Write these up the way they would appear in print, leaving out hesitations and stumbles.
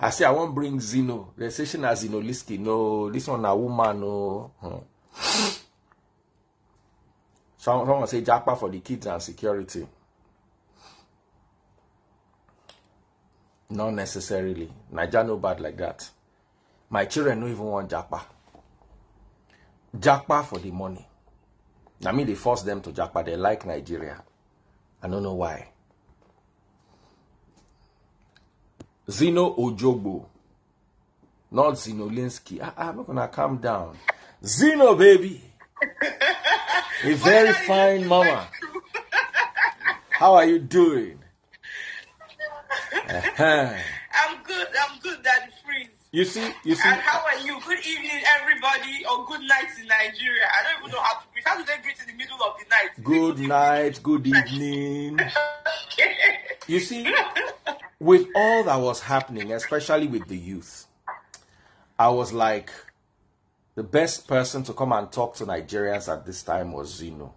I say I won't bring Zeno. The session as Zeno Liski. No, this one a woman. No. Someone say Japa for the kids and security. Not necessarily. Nigeria no bad like that. My children don't even want Japa. Japa for the money. I mean, they force them to Japa. They like Nigeria. I don't know why. Zeno Ojogbo. Not Zeno Linsky. I'm not going to calm down. Zeno, baby. A very fine mama. How are you doing? I'm good, Daddy Freeze. You see. And how are you? Good evening, everybody, or good night in Nigeria. I don't even know how to greet. How do they greet in the middle of the night? Good night, good evening. Okay. You see, with all that was happening, especially with the youth, I was like, the best person to come and talk to Nigerians at this time was Zeno.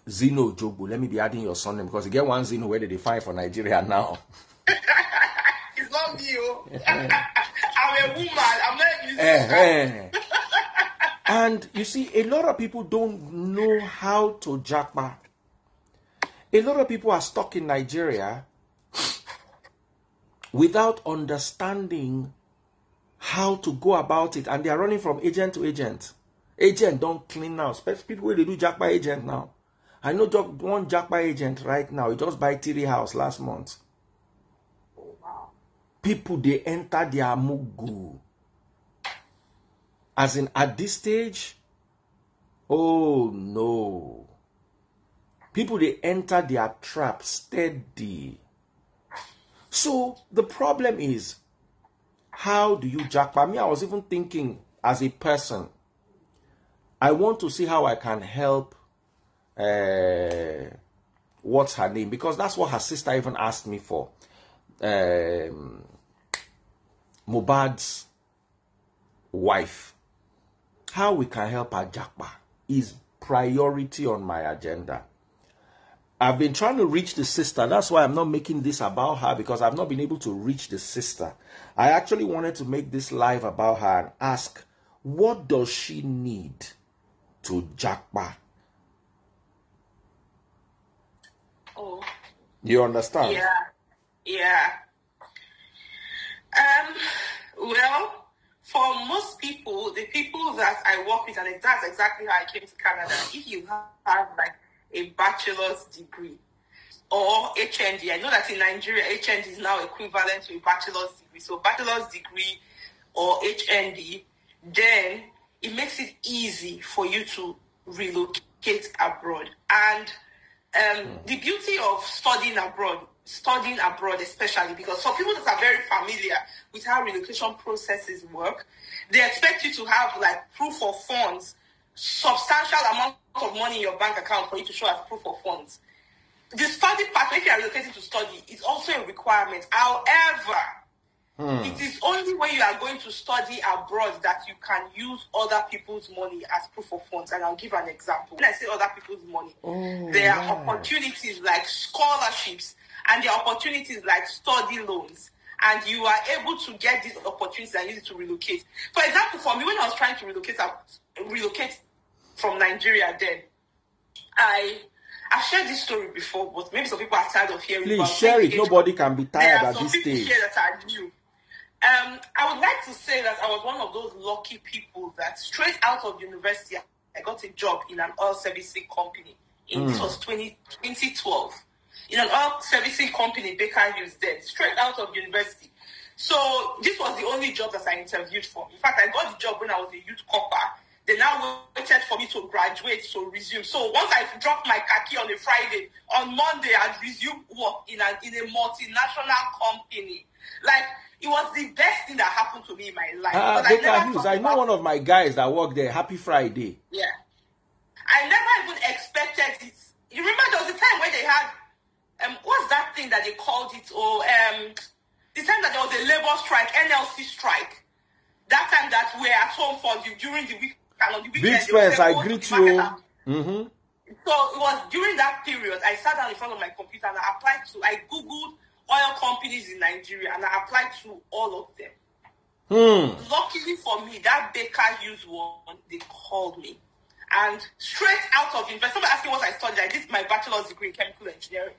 Zeno Jobu. Let me be adding your son name because you get one Zeno where they find for Nigeria now. It's not me, oh. I'm a woman. I'm not a And you see, a lot of people don't know how to Japa. A lot of people are stuck in Nigeria without understanding how to go about it, and they are running from agent to agent. Agent don't clean now. Especially people where they do Japa agent now. I know one Japa agent right now. He just buy Tiri house last month. Oh, wow. People, they enter their mugu. As in, at this stage, oh no. People, they enter their trap steady. So, the problem is, how do you Japa? Me, I was even thinking as a person, I want to see how I can help, what's her name? Because that's what her sister even asked me for. Mohbad's wife. How we can help her Japa is priority on my agenda. I've been trying to reach the sister. That's why I'm not making this about her, because I've not been able to reach the sister. I actually wanted to make this live about her and ask, what does she need to Japa? Oh. You understand? Yeah. Well, for most people, the people that I work with, and that's exactly how I came to Canada, if you have like a bachelor's degree or HND, I know that in Nigeria, HND is now equivalent to a bachelor's degree. So bachelor's degree or HND, then it makes it easy for you to relocate abroad. And the beauty of studying abroad especially, because some people that are very familiar with how relocation processes work, they expect you to have like proof of funds, substantial amount of money in your bank account for you to show as proof of funds. The study part, if you are relocating to study, is also a requirement. However, it is only when you are going to study abroad that you can use other people's money as proof of funds. And I'll give an example. When I say other people's money, there are opportunities like scholarships, and there are opportunities like study loans. And you are able to get these opportunities and use it to relocate. For example, for me, when I was trying to relocate from Nigeria, then I've shared this story before, but maybe some people are tired of hearing. Please share it. Nobody can be tired at this stage. There are some people here that are new. I would like to say that I was one of those lucky people that straight out of university, I got a job in an oil servicing company. This was 2012. In an oil servicing company, Baker Hughes then, straight out of university. So this was the only job that I interviewed for. In fact, I got the job when I was a youth corper. They now waited for me to graduate, to resume. So once I dropped my khaki on a Friday, on Monday I'd resume work in a multinational company. Like, it was the best thing that happened to me in my life. Baker Hughes, I know one of my guys that work there. Happy Friday. Yeah. I never even expected it. You remember there was a time when they had, what's that thing that they called it? The time that there was a labor strike, NLC strike. That time that we're at home for you during the week and on the weekend. Big Spence, I greet you. So it was during that period, I sat down in front of my computer and I Googled oil companies in Nigeria, and I applied to all of them. Luckily for me, that Baker Hughes one, they called me. And straight out of university, somebody asked me what I studied. I did my bachelor's degree in chemical engineering.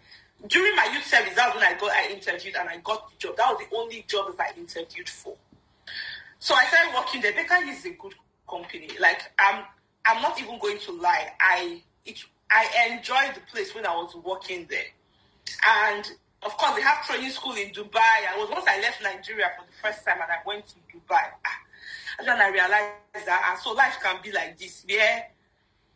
During my youth service, that was when I interviewed and I got the job. That was the only job that I interviewed for. So I started working there. Baker Hughes is a good company. Like, I'm not even going to lie. I enjoyed the place when I was working there. And of course, they have training school in Dubai. Once I left Nigeria for the first time and I went to Dubai. And then I realized that, so life can be like this,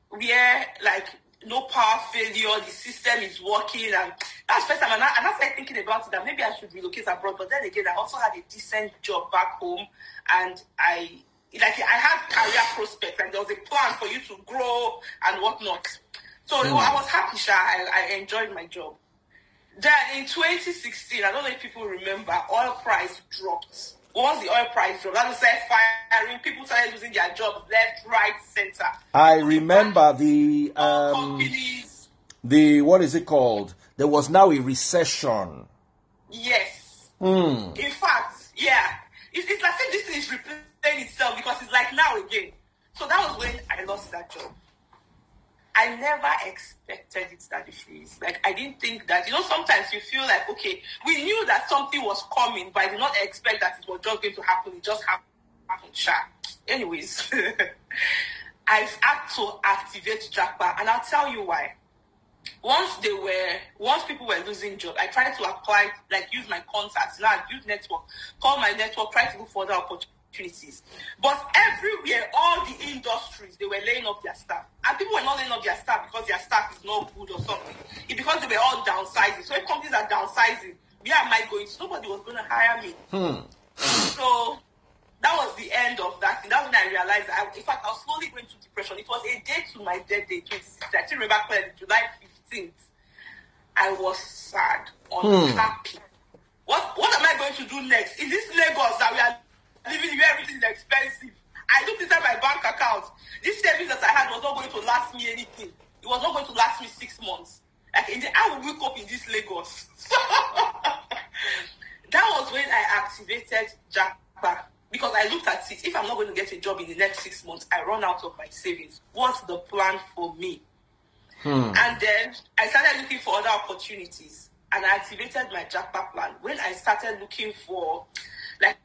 where like no power failure, the system is working, and that's the first time. And I started thinking about it, that maybe I should relocate abroad. But then again, I also had a decent job back home, and I had career prospects, and there was a plan for you to grow and whatnot. So I was happy, I enjoyed my job. Then in 2016, I don't know if people remember, oil price dropped. Once the oil price dropped, that was firing. People started losing their jobs left, right, center. I remember the companies. What is it called? There was now a recession. Yes. In fact, yeah. It's like this thing is replaying itself, because it's like now again. So that was when I lost that job. I never expected it that freeze. Like, I didn't think that, sometimes you feel like, okay, we knew that something was coming, but I did not expect that it was just going to happen. It just happened. Anyways, I've had to activate Japa, and I'll tell you why. Once people were losing jobs, I tried to apply, like, use my contacts, now use network, call my network, try to look for other opportunities. But everywhere, all the industries, they were laying off their staff. And people were not laying off their staff because their staff is not good or something. It's because they were all downsizing. So if companies are downsizing, where am I going to? Nobody was going to hire me. So that was the end of that thing. That's when I realized that, in fact, I was slowly going to depression. It was a day to my death day, 26th. I still remember clearly, July 15th. I was sad, unhappy. What am I going to do next? In this Lagos that we are living where everything is expensive. I looked inside my bank account. This savings that I had was not going to last me anything. It was not going to last me 6 months. Like, I would wake up in this Lagos. That was when I activated Japa, because I looked at it. If I'm not going to get a job in the next 6 months, I run out of my savings. What's the plan for me? And then I started looking for other opportunities, and I activated my Japa plan. When I started looking for, like,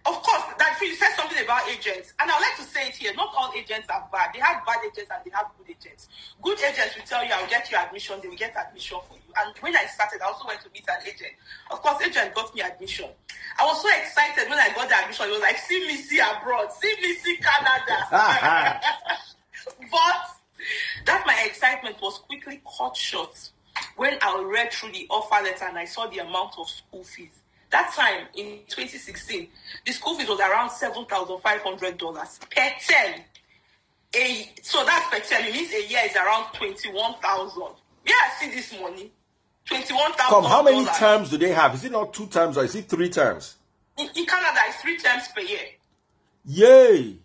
of course, that you said something about agents, and I would like to say it here. Not all agents are bad. They have bad agents and they have good agents. Good agents will tell you, I'll get you admission. They will get admission for you. And when I started, I also went to meet an agent. Of course, agent got me admission. I was so excited when I got the admission. It was like, see me, see abroad. See me, see Canada. But that my excitement was quickly cut short when I read through the offer letter and I saw the amount of school fees. That time, in 2016, the school fees was around $7,500 per term. So that's per term. It means a year is around $21,000. Yeah, I see this money. $21,000. Come, how many terms do they have? Is it not 2 terms or is it 3 terms? In Canada, it's 3 terms per year. Yay!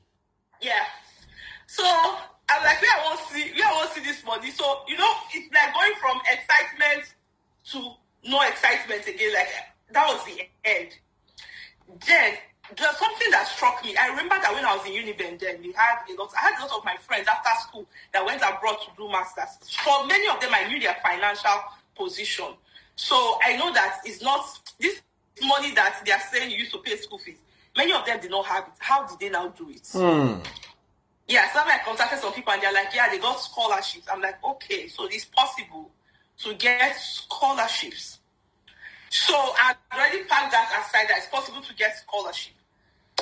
Yeah. So I'm like, where I won't see this money. So, it's like going from excitement to no excitement again. Like, that was the end. Then there's something that struck me. I remember that when I was in Uniben, then I had a lot of my friends after school that went abroad to do masters. For many of them, I knew their financial position. So I know that it's not this money that they are saying you used to pay school fees. Many of them did not have it. How did they now do it? Yeah, so I contacted some people and they're like, yeah, they got scholarships. I'm like, okay, so it's possible to get scholarships. So I already packed that aside, that it's possible to get scholarship.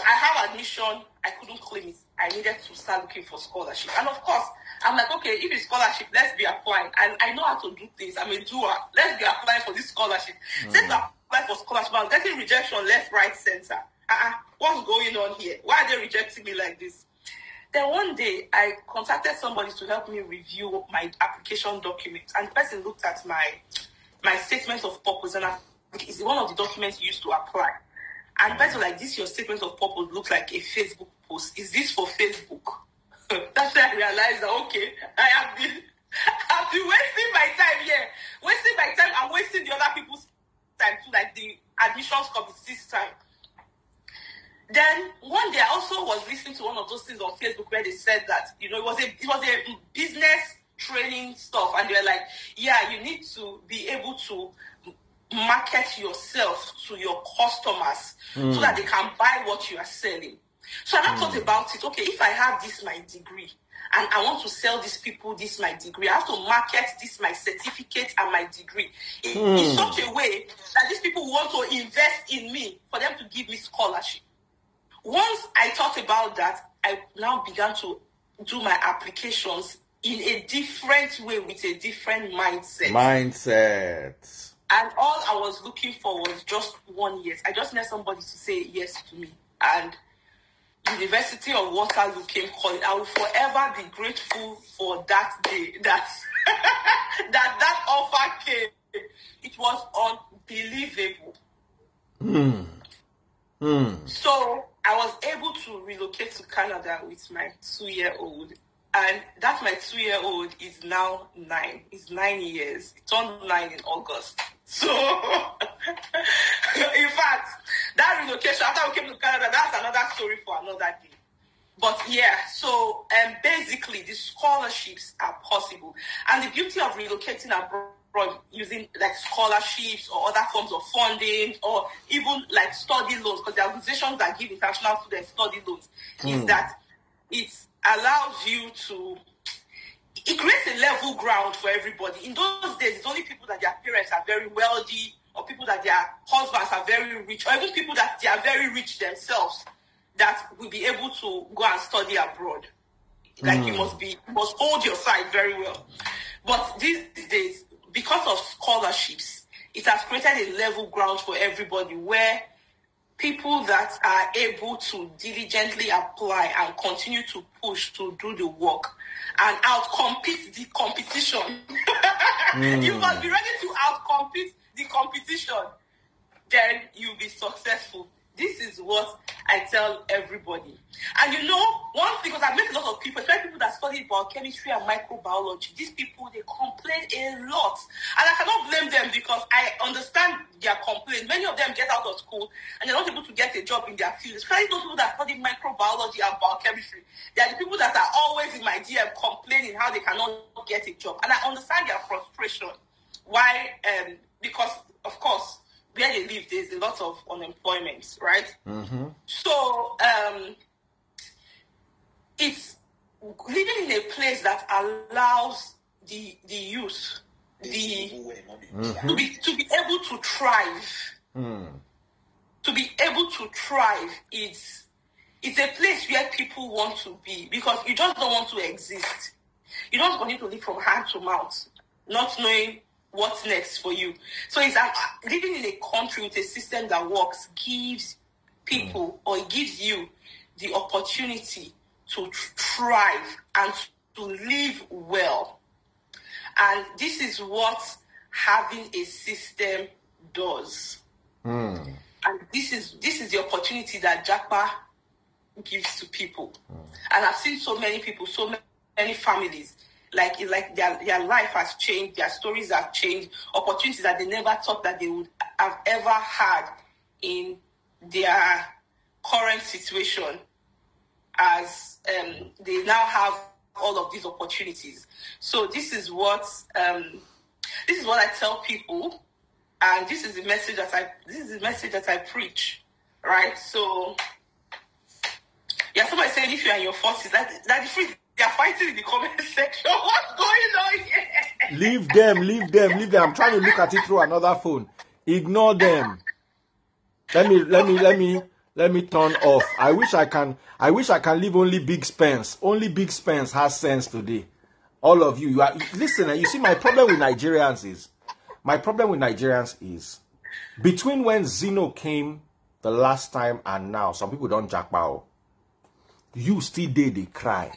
I have admission, I couldn't claim it. I needed to start looking for scholarship. And of course, I'm like, okay, if it's scholarship, let's be applying. And I know how to do things. I'm a doer. Let's be applying for this scholarship. Let's apply for scholarship. I'm getting rejection left, right, center. What's going on here? Why are they rejecting me like this? Then one day, I contacted somebody to help me review my application document. And the person looked at my statement of purpose, and it's one of the documents used to apply. And the person was like, this your statement of purpose looks like a Facebook post. Is this for Facebook? That's when I realized that, okay, I've been wasting my time here. Wasting my time and wasting the other people's time too. Like, admissions competition time. Then one day I also was listening to one of those things on Facebook where they said that, it was a business training stuff, and they're like, yeah, you need to be able to market yourself to your customers so that they can buy what you are selling. So I thought about it. Okay, if I have this my degree and I want to sell these people this my degree, I have to market this my certificate and my degree in such a way that these people want to invest in me for them to give me scholarship. Once I thought about that, I now began to do my applications in a different way with a different mindset. And all I was looking for was just 1 year. I just needed somebody to say yes to me. And University of Waterloo came calling. I will forever be grateful for that day that that offer came. It was unbelievable. So I was able to relocate to Canada with my 2-year-old. And that my 2-year-old is now 9. It's 9 years. It turned 9 in August. So, in fact, that relocation, after we came to Canada, that's another story for another day. But yeah, so basically, the scholarships are possible. And the beauty of relocating abroad using like scholarships or other forms of funding or even like study loans, because the organizations that give international students study loans, is that it allows you to, it creates a level ground for everybody. In those days, it's only people that their parents are very wealthy, or people that their husbands are very rich, or even people that they are very rich themselves, that will be able to go and study abroad. Like you must hold your side very well. But these days, because of scholarships, it has created a level ground for everybody where people that are able to diligently apply and continue to push to do the work and outcompete the competition. You must be ready to outcompete the competition. Then you'll be successful. This is what I tell everybody. And one thing, because I've met a lot of people, especially people that study biochemistry and microbiology, these people, they complain a lot. And I cannot blame them because I understand their complaints. Many of them get out of school and they're not able to get a job in their field. Especially those people that study microbiology and biochemistry. They are the people that are always in my DM complaining how they cannot get a job. And I understand their frustration. Why? Because, of course, where they live, there's a lot of unemployment, right? So it's living in a place that allows the youth to be able to thrive. To be able to thrive, it's a place where people want to be, because you just don't want to exist. You don't want to live from hand to mouth, not knowing what's next for you. So it's living in a country with a system that works gives people, or it gives you, the opportunity to thrive and to live well. And this is what having a system does. And this is the opportunity that Japa gives to people. And I've seen so many people, so many families, like their life has changed, their stories have changed, opportunities that they never thought that they would have ever had in their current situation, as they now have all of these opportunities. So this is what I tell people, and this is the message that I preach, right? So yeah, somebody saying if you are in your 40s, that the free. They are fighting in the comment section. What's going on here? Leave them. I'm trying to look at it through another phone. Ignore them. Let me turn off. I wish I can leave only Big Spence. Only Big Spence has sense today. All of you are listen. You see, my problem with Nigerians is between when Zeno came the last time and now, some people don't Japa. You still they cry.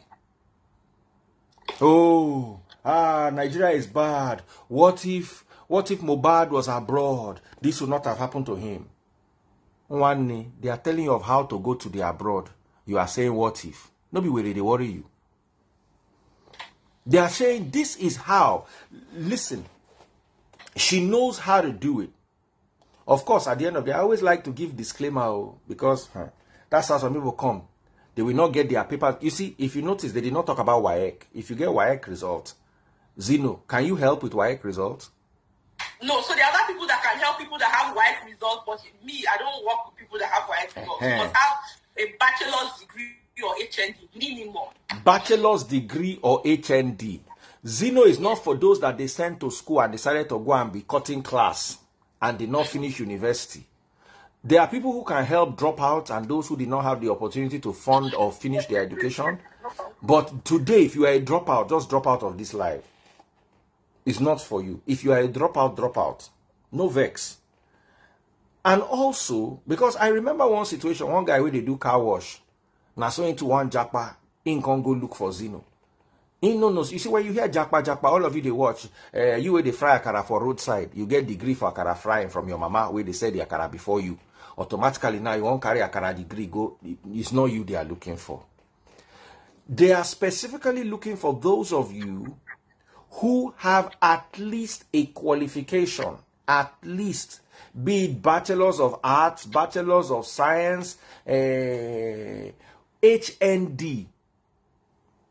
Oh, Nigeria is bad. What if Mohbad was abroad? This would not have happened to him. One day, they are telling you of how to go to the abroad. You are saying, what if? No be where they worry you. They are saying, this is how. Listen, she knows how to do it. Of course, at the end of the day, I always like to give disclaimer because that's how some people come. They will not get their papers. You see, if you notice, they did not talk about WAEC. If you get WAEC results, Zeno, can you help with WAEC results? No, so there are other people that can help people that have WAEC results, but me, I don't work with people that have WAEC results. You must have a bachelor's degree or HND, minimum. Bachelor's degree or HND. Zeno is not for those that they sent to school and decided to go and be cutting class and did not finish university. There are people who can help dropouts and those who did not have the opportunity to fund or finish their education. But today, if you are a dropout, just drop out of this life. It's not for you. If you are a dropout, drop out. No vex. And also, because I remember one situation, one guy where they do car wash. Now so into one Japa, in Congo look for Zeno. No. You see, when you hear Japa, all of you they watch. You where they fry akara for roadside. You get degree for akara frying from your mama where they said the akara before you. Automatically now you won't carry akara degree. Go. It's not you they are looking for. They are specifically looking for those of you who have at least a qualification, at least, be it bachelors of arts, bachelors of science, HND,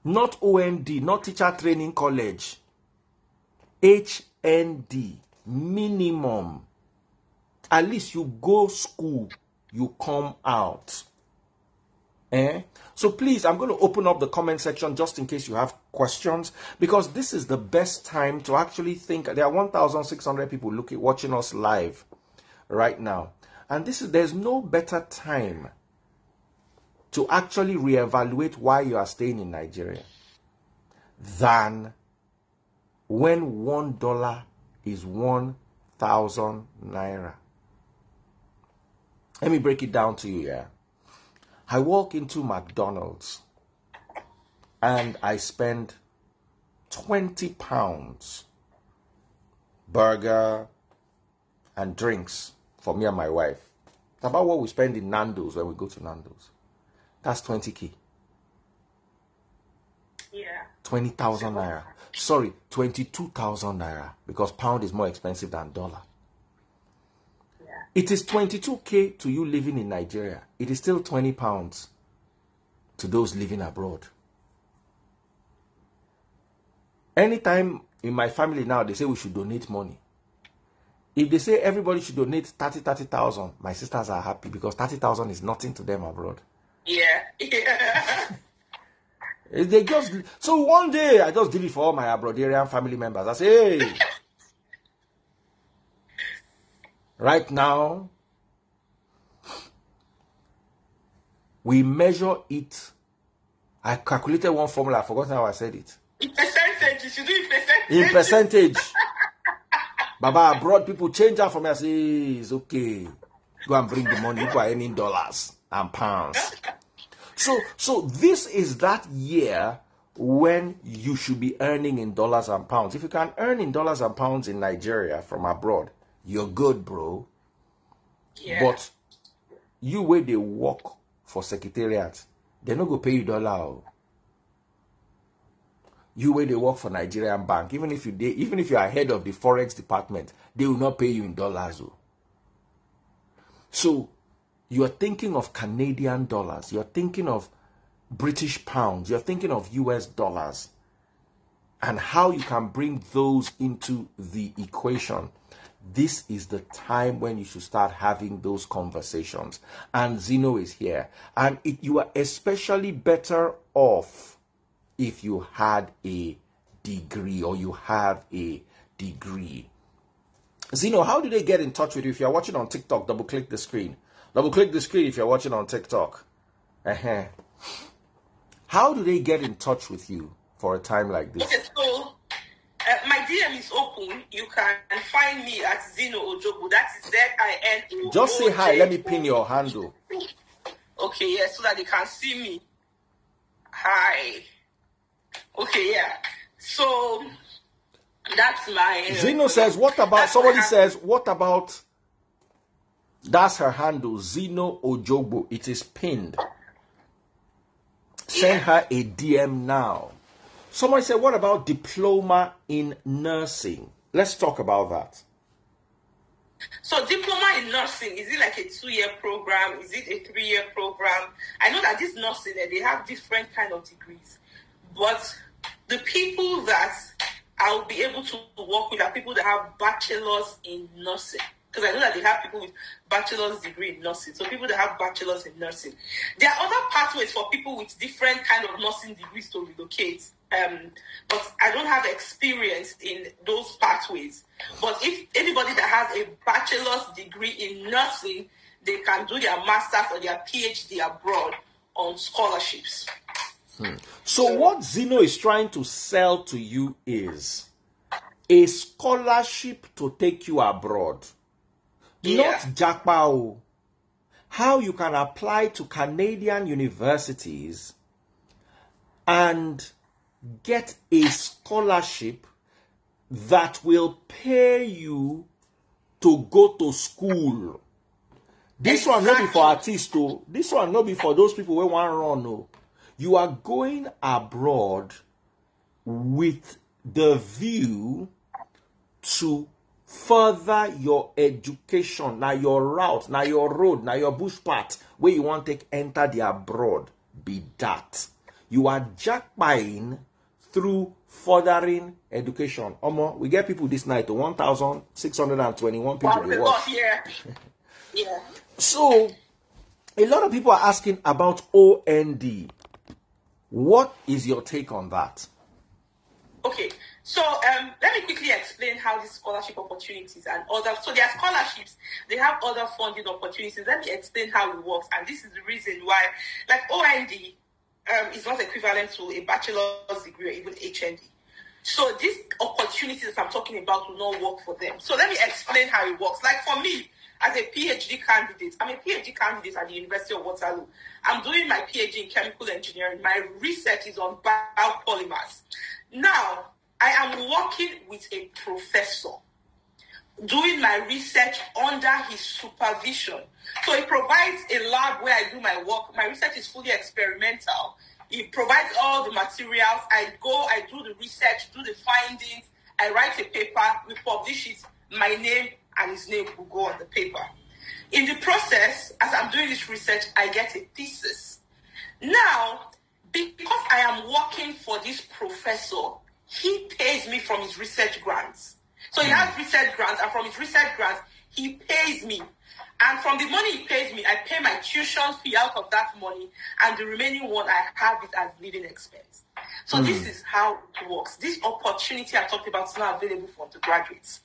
not OND, not teacher training college, HND, minimum. At least you go school, you come out. So please, I'm going to open up the comment section just in case you have questions, because this is the best time to actually think. There are 1,600 people watching us live right now, and there's no better time to actually reevaluate why you are staying in Nigeria than when $1 is 1,000 naira. Let me break it down to you here. I walk into McDonald's and I spend 20 pounds burger and drinks for me and my wife. It's about what we spend in Nando's when we go to Nando's. That's 20k. Yeah. 20,000 naira. Sorry, 22,000 naira, because pound is more expensive than dollar. It is 22k to you living in Nigeria. It is still 20 pounds to those living abroad. Anytime in my family now, they say we should donate money. If they say everybody should donate 30,000, my sisters are happy because 30,000 is nothing to them abroad. Yeah. They just, so one day I just did it for all my abroadarian family members. I say, hey, right now, we measure it. I calculated one formula. I forgot how I said it. In percentage. You should do it percentage. In percentage. Baba, abroad people change that for me. I say, it's okay. Go and bring the money. People are earning dollars and pounds. So this is that year when you should be earning in dollars and pounds. If you can earn in dollars and pounds in Nigeria from abroad, you're good, bro. Yeah. But you where they work for secretariat, they're not going to pay you $1. You where they work for Nigerian bank, even if you are head of the forex department, they will not pay you in dollars. So you are thinking of Canadian dollars, you're thinking of British pounds, you're thinking of US dollars, and how you can bring those into the equation. This is the time when you should start having those conversations. And Zeno is here. And you are especially better off if you had a degree or you have a degree. Zeno, how do they get in touch with you? If you're watching on TikTok, double click the screen. Double click the screen if you're watching on TikTok. How do they get in touch with you for a time like this? Okay, so my DM is open. You can find me at Zeno Ojogbo. That is ZINO. Just say hi. Let me pin your handle. Okay, yeah, so that they can see me. Hi. Okay, yeah. So that's my. Zeno says, what about? Somebody says, what about? That's her handle, Zeno Ojogbo. It is pinned. Send her a DM now. Somebody said, what about diploma in nursing? Let's talk about that. So diploma in in nursing, is it like a 2-year program? Is it a 3-year program? I know that this nursing, they have different kind of degrees. But the people that I'll be able to work with are people that have bachelors in nursing. Because I know that they have people with bachelor's degree in nursing. So people that have bachelors in nursing. There are other pathways for people with different kind of nursing degrees to relocate. But I don't have experience in those pathways. But if anybody that has a bachelor's degree in nursing, they can do their master's or their PhD abroad on scholarships. So what Zeno is trying to sell to you is a scholarship to take you abroad. Not Japa. How you can apply to Canadian universities and get a scholarship that will pay you to go to school. This one not be for artists, though. This one not be for those people who want to run. No. You are going abroad with the view to further your education. Now your route, now your road, now your bush path where you want to enter the abroad. Be that. You are jackpying through furthering education. We get people this night to 1,621 people to watch. Yeah. So, a lot of people are asking about OND. What is your take on that? Okay, so let me quickly explain how these scholarship opportunities and other, so their scholarships, they have other funding opportunities. Let me explain how it works. And this is the reason why, like OND is not equivalent to a bachelor's degree or even HND. So these opportunities I'm talking about will not work for them. So let me explain how it works. Like for me, as a PhD candidate, I'm a PhD candidate at the University of Waterloo. I'm doing my PhD in chemical engineering. My research is on biopolymers. Now, I am working with a professor, doing my research under his supervision. So he provides a lab where I do my work. My research is fully experimental. He provides all the materials. I go, I do the research, do the findings. I write a paper, we publish it. My name and his name will go on the paper. In the process, as I'm doing this research, I get a thesis. Now, because I am working for this professor, he pays me from his research grants. So he has research grants, and from his research grants, he pays me. And from the money he pays me, I pay my tuition fee out of that money, and the remaining one, I have it as living expense. So this is how it works. This opportunity I talked about is now available for undergraduates.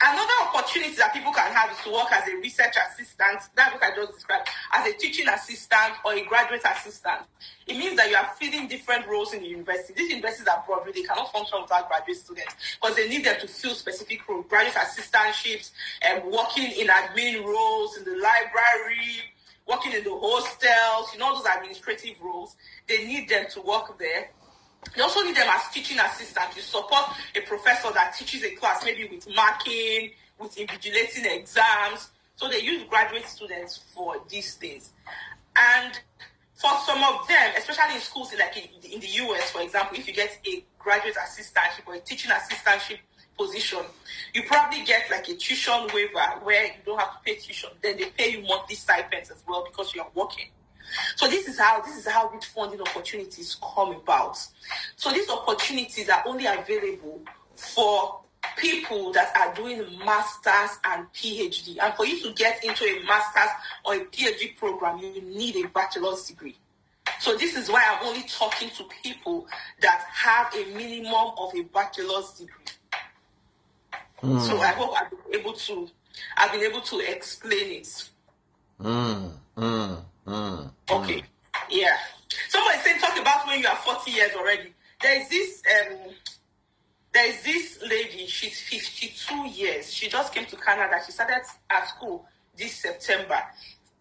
Another opportunity that people can have is to work as a research assistant. That's what I just described, as a teaching assistant or a graduate assistant. It means that you are filling different roles in the university. These universities are broad, they cannot function without graduate students because they need them to fill specific roles, graduate assistantships, working in admin roles in the library, working in the hostels, those administrative roles. They need them to work there. You also need them as teaching assistants. You support a professor that teaches a class, maybe with marking, with invigilating exams. So they use graduate students for these things. And for some of them, especially in schools like in the US, for example, if you get a graduate assistantship or a teaching assistantship position, you probably get like a tuition waiver where you don't have to pay tuition. Then they pay you monthly stipends as well because you are working. So this is how these funding opportunities come about. So these opportunities are only available for people that are doing masters and PhD. And for you to get into a master's or a PhD program, you need a bachelor's degree. So this is why I'm only talking to people that have a minimum of a bachelor's degree. So I hope I've been able to explain it. Okay. Yeah. Somebody saying talk about when you are 40 years already. There is this lady, she's 52 years. She just came to Canada. She started at school this September.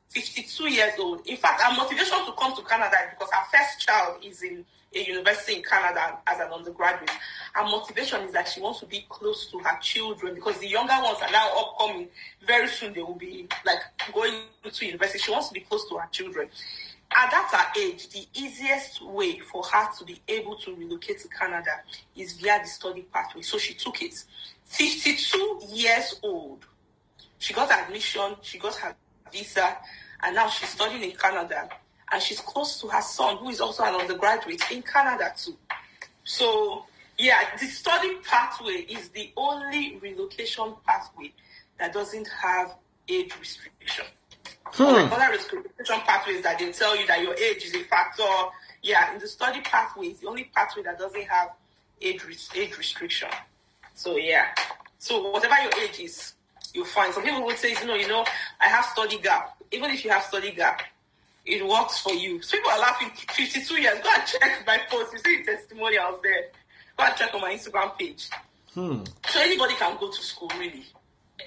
52 years old. In fact, her motivation to come to Canada is because her first child is in a university in Canada as an undergraduate. Her motivation is that she wants to be close to her children because the younger ones are now upcoming. Very soon they will be like going to university. She wants to be close to her children. At that age, the easiest way for her to be able to relocate to Canada is via the study pathway. So she took it. 52 years old. She got admission, she got her visa, and now she's studying in Canada. And she's close to her son, who is also an undergraduate in Canada too. So, yeah, the study pathway is the only relocation pathway that doesn't have age restriction. Like other relocation pathways that they tell you that your age is a factor. Yeah, in the study pathway, it's the only pathway that doesn't have age restriction. So, yeah. So, whatever your age is, you'll find. Some people would say, I have study gap. Even if you have study gap, it works for you. So people are laughing. 52 years. Go and check my post. You see the testimonials there. Go and check on my Instagram page. So anybody can go to school, really.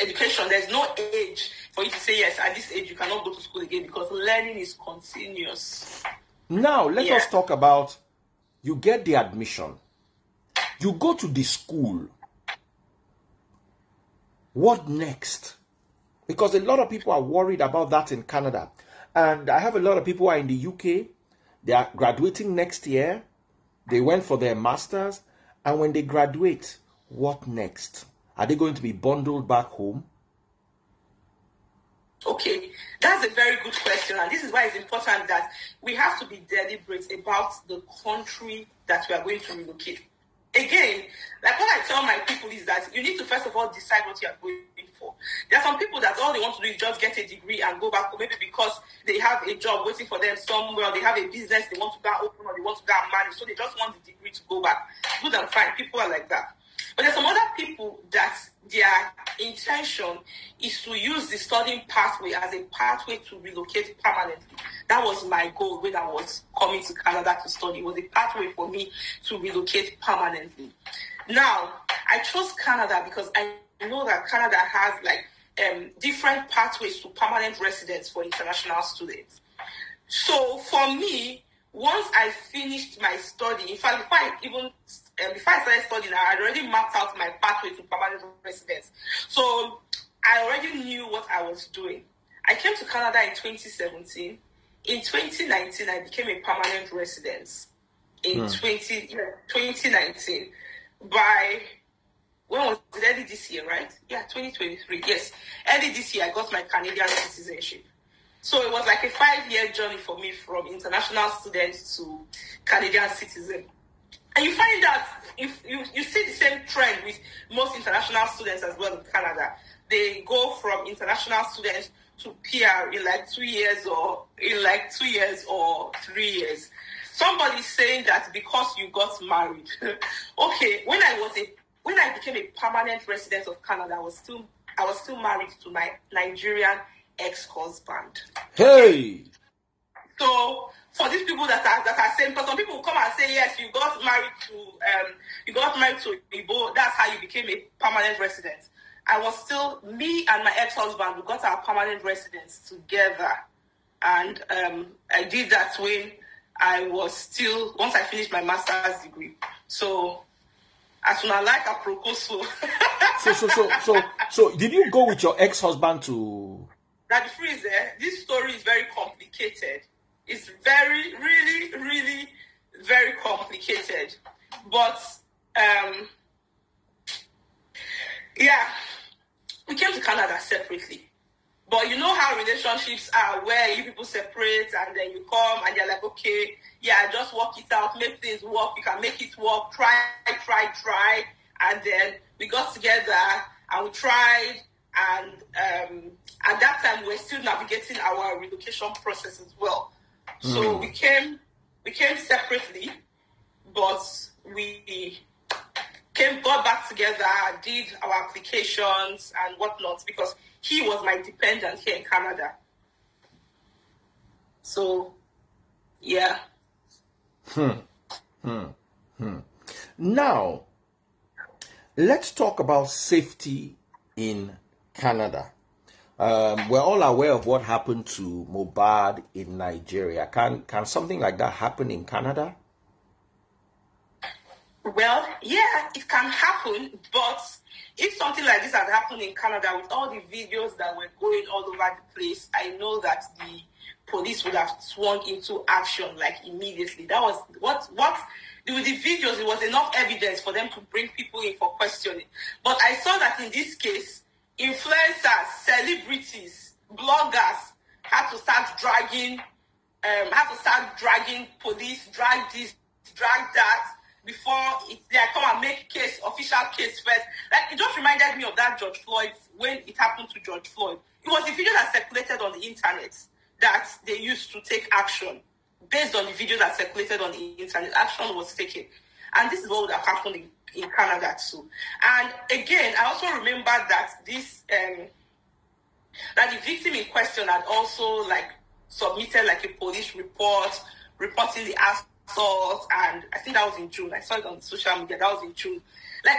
Education, there's no age for you to say, yes, at this age you cannot go to school again, because learning is continuous. Now, let us talk about, you get the admission. You go to the school. What next? Because a lot of people are worried about that in Canada. And I have a lot of people who are in the UK. They are graduating next year. They went for their masters. And when they graduate, what next? Are they going to be bundled back home? Okay, that's a very good question. And this is why it's important that we have to be deliberate about the country that we are going to relocate. Again, like what I tell my people is that you need to first of all decide what you are going for. There are some people that all they want to do is just get a degree and go back home, maybe because they have a job waiting for them somewhere, or they have a business they want to go open, or they want to go and manage, so they just want the degree to go back. Good and fine, people are like that. But there's some other people that their intention is to use the studying pathway as a pathway to relocate permanently. That was my goal when I was coming to Canada to study. It was a pathway for me to relocate permanently. Now, I chose Canada because I know that Canada has different pathways to permanent residence for international students. So for me, once I finished my study, in fact, before I started studying, I had already mapped out my pathway to permanent residence. So I already knew what I was doing. I came to Canada in 2017. In 2019, I became a permanent resident. In 2019. By, when was it? Early this year, right? Yeah, 2023. Yes. Early this year, I got my Canadian citizenship. So it was like a 5-year journey for me from international student to Canadian citizen. And you find that if you see the same trend with most international students as well in Canada. They go from international students to PR in like 2 years or 3 years. Somebody's saying that because you got married. Okay, when I became a permanent resident of Canada, I was still married to my Nigerian ex-husband. Hey. So for these people that are saying, because some people will come and say, yes, you got married to Igbo, that's how you became a permanent resident. I was still, me and my ex-husband, we got our permanent residence together. And I did that when once I finished my master's degree. So, as soon as I proposal. So did you go with your ex-husband to... That the freeze there, this story is very complicated. It's very, really, really very complicated. But, we came to Canada separately. But you know how relationships are, where you people separate and then you come and you're like, okay, just work it out, make things work, you can make it work, try. And then we got together and we tried, and at that time we were still navigating our relocation process as well. So we came separately, but we got back together, did our applications and whatnot, because he was my dependent here in Canada. So, yeah. Now, let's talk about safety in Canada. We're all aware of what happened to Mohbad in Nigeria. Can something like that happen in Canada? Well, yeah, it can happen, but if something like this had happened in Canada with all the videos that were going all over the place, I know that the police would have swung into action like immediately. That was what with the videos, it was enough evidence for them to bring people in for questioning. But I saw that in this case, influencers, celebrities, bloggers had to start dragging police, drag this, drag that, before they come and make official case first. Like, it just reminded me of that George Floyd, when it happened to George Floyd. It was the video that circulated on the internet that they used to take action. Based on the video that circulated on the internet, action was taken. And this is what would have happened in Canada too. And again, I also remember that that the victim in question had also submitted a police report reporting the assault, and I think that was in June. I saw it on social media. That was in June.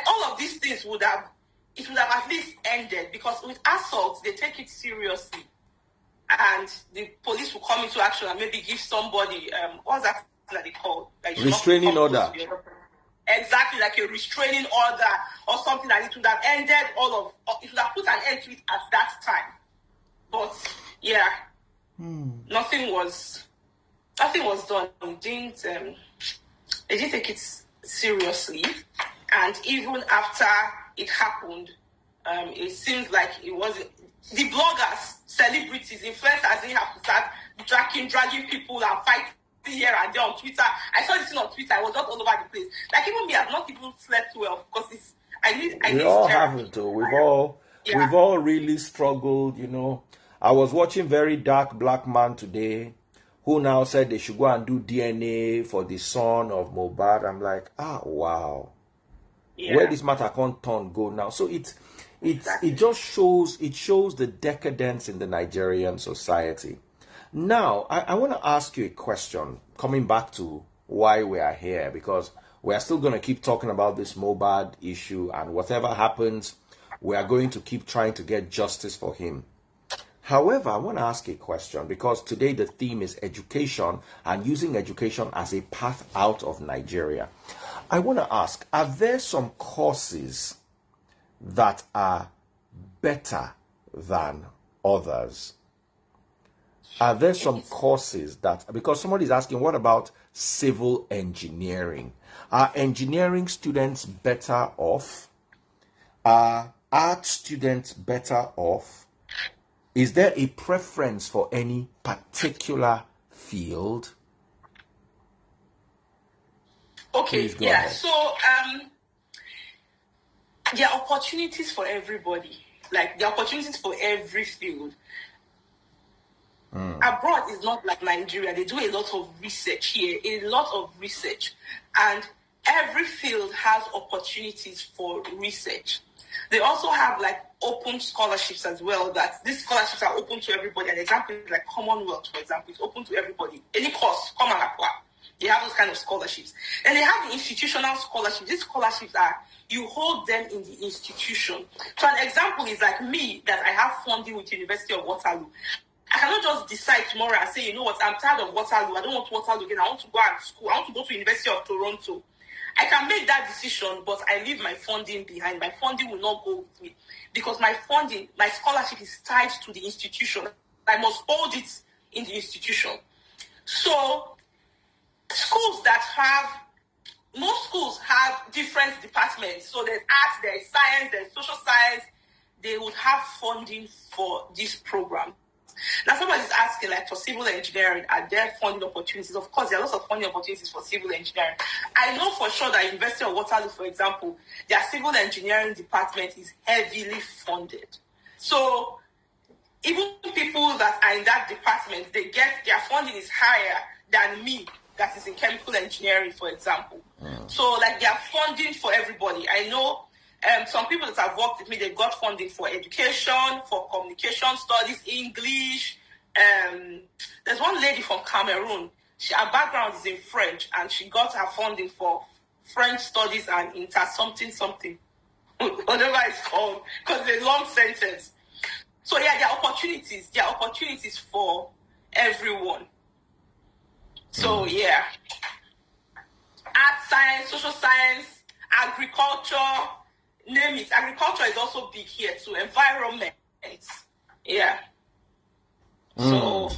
All of these things would have at least ended, because with assault they take it seriously, and the police will come into action and maybe give somebody what's that they call restraining order. Exactly, like a restraining order or something, that it would have ended it would have put an end to it at that time. But yeah, nothing was done. They didn't take it seriously, and even after it happened, it seems like it was the bloggers, celebrities, influencers didn't have to start dragging people and fighting here and there on Twitter. I saw this thing on Twitter. I was not all over the place. Even me, I've not even slept well, because we all haven't. We've all really struggled. I was watching Very Dark Black Man today, who now said they should go and do DNA for the son of Mohbad. I'm like, wow. Yeah. Where this matter can't go now. So it just shows the decadence in the Nigerian society. Now, I want to ask you a question, coming back to why we are here, because we are still going to keep talking about this Mohbad issue, and whatever happens, we are going to keep trying to get justice for him. However, I want to ask a question, because today the theme is education and using education as a path out of Nigeria. I want to ask, are there some courses that are better than others? Are there some courses that, because somebody is asking, what about civil engineering? Are engineering students better off? Are art students better off? Is there a preference for any particular field? Okay, yeah. Ahead. So there are opportunities for everybody. There are opportunities for every field. Abroad is not like Nigeria. They do a lot of research here, and every field has opportunities for research. They also have open scholarships as well, that these scholarships are open to everybody. An example is Commonwealth, for example, it's open to everybody. Any course, come and apply. They have those kind of scholarships. And they have the institutional scholarships. These scholarships you hold them in the institution. So an example is me, that I have funding with University of Waterloo. I cannot just decide tomorrow and say, you know what, I'm tired of Waterloo. I don't want Waterloo again. I want to go to school. I want to go to University of Toronto. I can make that decision, but I leave my funding behind. My funding will not go with me, because my scholarship is tied to the institution. I must hold it in the institution. So most schools have different departments. So there's arts, there's science, there's social science. They would have funding for this program. Now, somebody is asking, for civil engineering, are there funding opportunities? Of course, there are lots of funding opportunities for civil engineering. I know for sure that University of Waterloo, for example, their civil engineering department is heavily funded. So even people that are in that department, their funding is higher than me, that is in chemical engineering, for example. So, they are funding for everybody. I know some people that have worked with me, they got funding for education, for communication studies, English. There's one lady from Cameroon. Her background is in French, and she got her funding for French studies and inter something, whatever it's called, because it's a long sentence. So yeah, there are opportunities. There are opportunities for everyone. So yeah, art, science, social science, agriculture. Name it. Agriculture is also big here too. Environment. Yeah. So.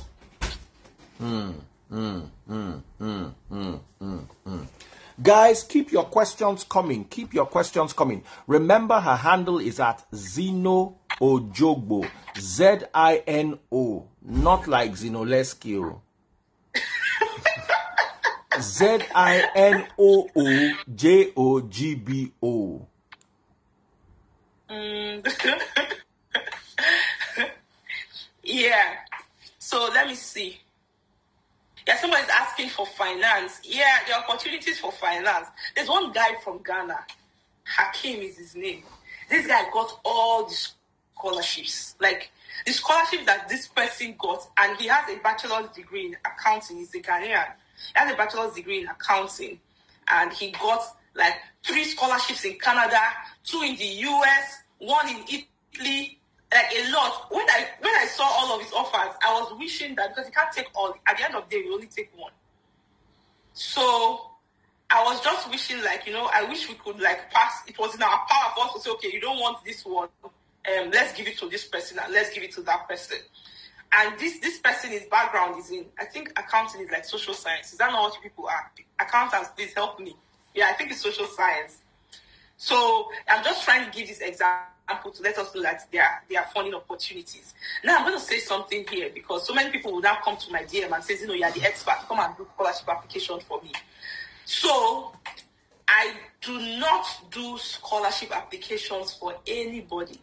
Guys, keep your questions coming. Remember, her handle is at Zeno Ojogbo. Z-I-N-O. Not like Zinoleski. Z-I-N-O-O-J-O-G-B-O. Yeah. So let me see. Yeah, somebody's asking for finance. Yeah, the opportunities for finance. There's one guy from Ghana. Hakim is his name. This guy got all the scholarships. Like, the scholarship that this person got, and he has a bachelor's degree in accounting. He's a Ghanaian. He has a bachelor's degree in accounting. And he got, like, 3 scholarships in Canada, 2 in the US, 1 in Italy, like a lot. When I saw all of his offers, I was wishing that, because he can't take all, at the end of the day, we only take 1. So I was just wishing, like, I wish we could, like, pass. It was in our power for us to say, okay, you don't want this one, let's give it to this person and let's give it to that person. And this person, his background is in, I think accounting is like social science. Is that not what people are? Accountants, please help me. Yeah, I think it's social science. So I'm just trying to give this example to let us know that there are funding opportunities. Now I'm going to say something here, because so many people will now come to my DM and say, you're the expert, come and do scholarship application for me. So I do not do scholarship applications for anybody.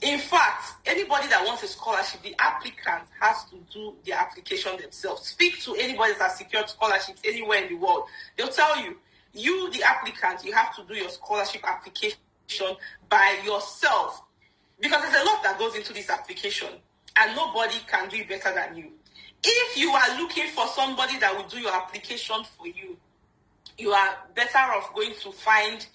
In fact, anybody that wants a scholarship, the applicant has to do the application themselves. Speak to anybody that has secured scholarships anywhere in the world. They'll tell you, the applicant, you have to do your scholarship application by yourself. Because there's a lot that goes into this application, and nobody can do it better than you. If you are looking for somebody that will do your application for you, you are better off going to find